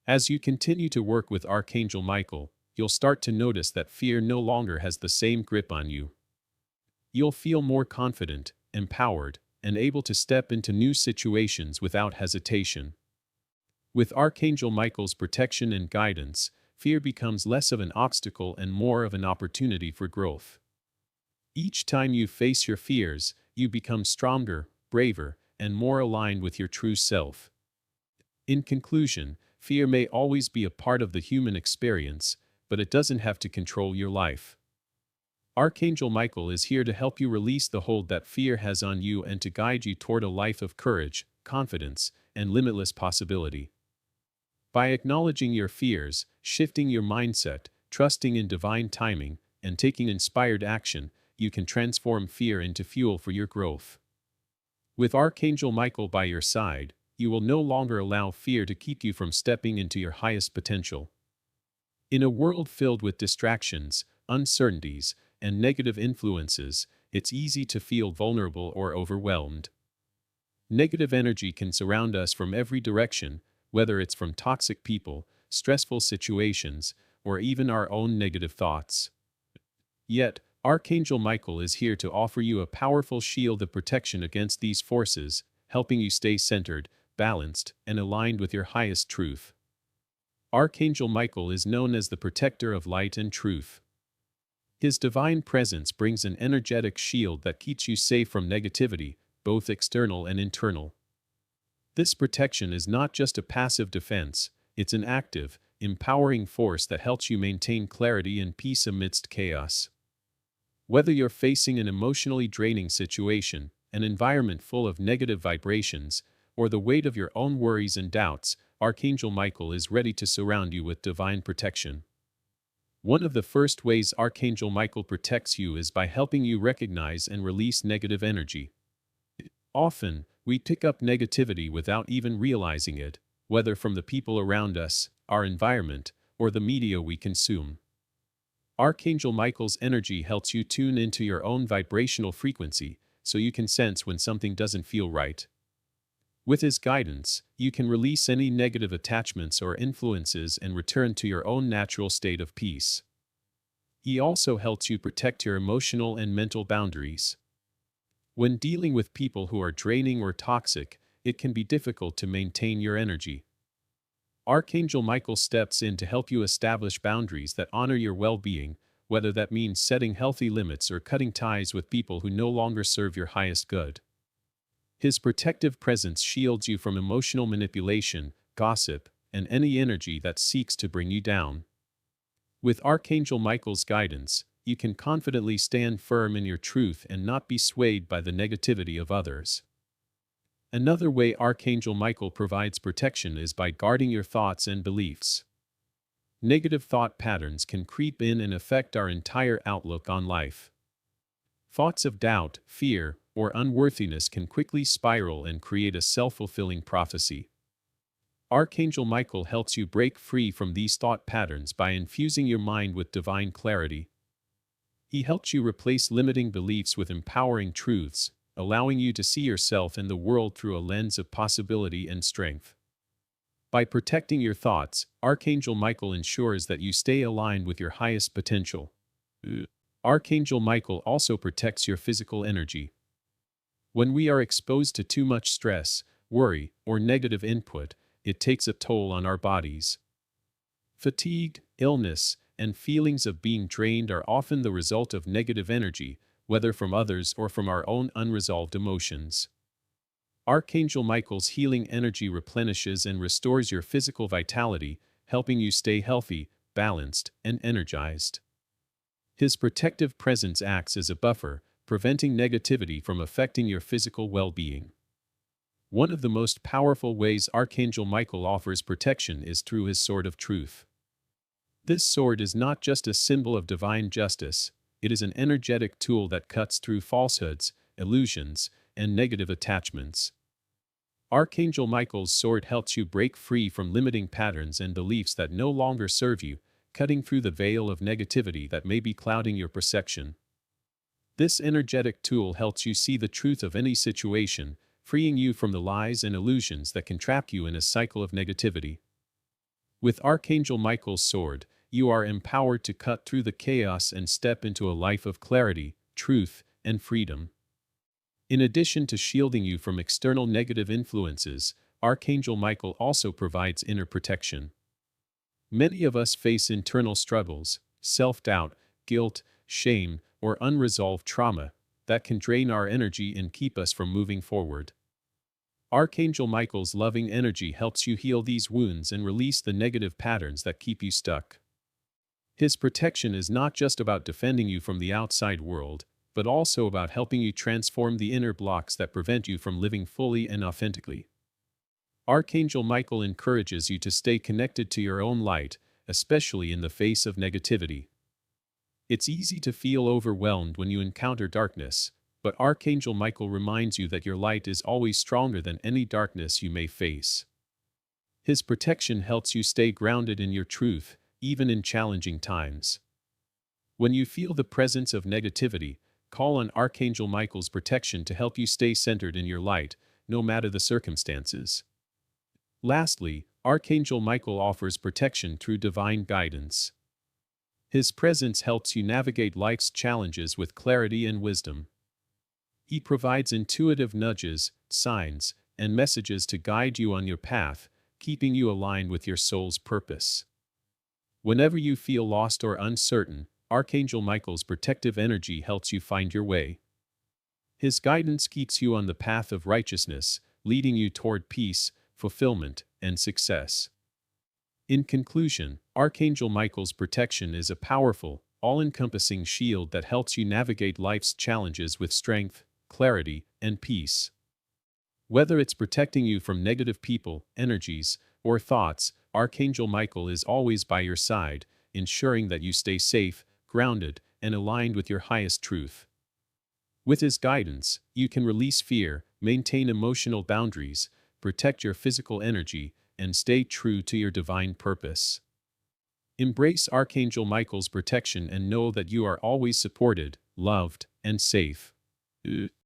As you continue to work with Archangel Michael, you'll start to notice that fear no longer has the same grip on you. You'll feel more confident, empowered, and able to step into new situations without hesitation. With Archangel Michael's protection and guidance, fear becomes less of an obstacle and more of an opportunity for growth. Each time you face your fears, you become stronger, braver, and more aligned with your true self. In conclusion, fear may always be a part of the human experience, but it doesn't have to control your life. Archangel Michael is here to help you release the hold that fear has on you and to guide you toward a life of courage, confidence, and limitless possibility. By acknowledging your fears, shifting your mindset, trusting in divine timing, and taking inspired action, you can transform fear into fuel for your growth. With Archangel Michael by your side, you will no longer allow fear to keep you from stepping into your highest potential. In a world filled with distractions, uncertainties, and negative influences, it's easy to feel vulnerable or overwhelmed. Negative energy can surround us from every direction, whether it's from toxic people, stressful situations, or even our own negative thoughts. Yet, Archangel Michael is here to offer you a powerful shield of protection against these forces, helping you stay centered, balanced, and aligned with your highest truth. Archangel Michael is known as the protector of light and truth. His divine presence brings an energetic shield that keeps you safe from negativity, both external and internal. This protection is not just a passive defense, it's an active, empowering force that helps you maintain clarity and peace amidst chaos. Whether you're facing an emotionally draining situation, an environment full of negative vibrations, or the weight of your own worries and doubts, Archangel Michael is ready to surround you with divine protection. One of the first ways Archangel Michael protects you is by helping you recognize and release negative energy. Often, we pick up negativity without even realizing it, whether from the people around us, our environment, or the media we consume. Archangel Michael's energy helps you tune into your own vibrational frequency, so you can sense when something doesn't feel right. With his guidance, you can release any negative attachments or influences and return to your own natural state of peace. He also helps you protect your emotional and mental boundaries. When dealing with people who are draining or toxic, it can be difficult to maintain your energy. Archangel Michael steps in to help you establish boundaries that honor your well-being, whether that means setting healthy limits or cutting ties with people who no longer serve your highest good. His protective presence shields you from emotional manipulation, gossip, and any energy that seeks to bring you down. With Archangel Michael's guidance, you can confidently stand firm in your truth and not be swayed by the negativity of others. Another way Archangel Michael provides protection is by guarding your thoughts and beliefs. Negative thought patterns can creep in and affect our entire outlook on life. Thoughts of doubt, fear, or unworthiness can quickly spiral and create a self-fulfilling prophecy. Archangel Michael helps you break free from these thought patterns by infusing your mind with divine clarity. He helps you replace limiting beliefs with empowering truths, allowing you to see yourself and the world through a lens of possibility and strength. By protecting your thoughts, Archangel Michael ensures that you stay aligned with your highest potential. Archangel Michael also protects your physical energy. When we are exposed to too much stress, worry, or negative input, it takes a toll on our bodies. Fatigue, illness, and feelings of being drained are often the result of negative energy, whether from others or from our own unresolved emotions. Archangel Michael's healing energy replenishes and restores your physical vitality, helping you stay healthy, balanced, and energized. His protective presence acts as a buffer, preventing negativity from affecting your physical well-being. One of the most powerful ways Archangel Michael offers protection is through his sword of truth. This sword is not just a symbol of divine justice, it is an energetic tool that cuts through falsehoods, illusions, and negative attachments. Archangel Michael's sword helps you break free from limiting patterns and beliefs that no longer serve you, cutting through the veil of negativity that may be clouding your perception. This energetic tool helps you see the truth of any situation, freeing you from the lies and illusions that can trap you in a cycle of negativity. With Archangel Michael's sword, you are empowered to cut through the chaos and step into a life of clarity, truth, and freedom. In addition to shielding you from external negative influences, Archangel Michael also provides inner protection. Many of us face internal struggles, self-doubt, guilt, shame, or unresolved trauma that can drain our energy and keep us from moving forward. Archangel Michael's loving energy helps you heal these wounds and release the negative patterns that keep you stuck. His protection is not just about defending you from the outside world, but also about helping you transform the inner blocks that prevent you from living fully and authentically. Archangel Michael encourages you to stay connected to your own light, especially in the face of negativity. It's easy to feel overwhelmed when you encounter darkness, but Archangel Michael reminds you that your light is always stronger than any darkness you may face. His protection helps you stay grounded in your truth, even in challenging times. When you feel the presence of negativity, call on Archangel Michael's protection to help you stay centered in your light, no matter the circumstances. Lastly, Archangel Michael offers protection through divine guidance. His presence helps you navigate life's challenges with clarity and wisdom. He provides intuitive nudges, signs, and messages to guide you on your path, keeping you aligned with your soul's purpose. Whenever you feel lost or uncertain, Archangel Michael's protective energy helps you find your way. His guidance keeps you on the path of righteousness, leading you toward peace, fulfillment, and success. In conclusion, Archangel Michael's protection is a powerful, all-encompassing shield that helps you navigate life's challenges with strength, clarity, and peace. Whether it's protecting you from negative people, energies, or thoughts, Archangel Michael is always by your side, ensuring that you stay safe, grounded, and aligned with your highest truth. With his guidance, you can release fear, maintain emotional boundaries, protect your physical energy, and stay true to your divine purpose. Embrace Archangel Michael's protection and know that you are always supported, loved, and safe.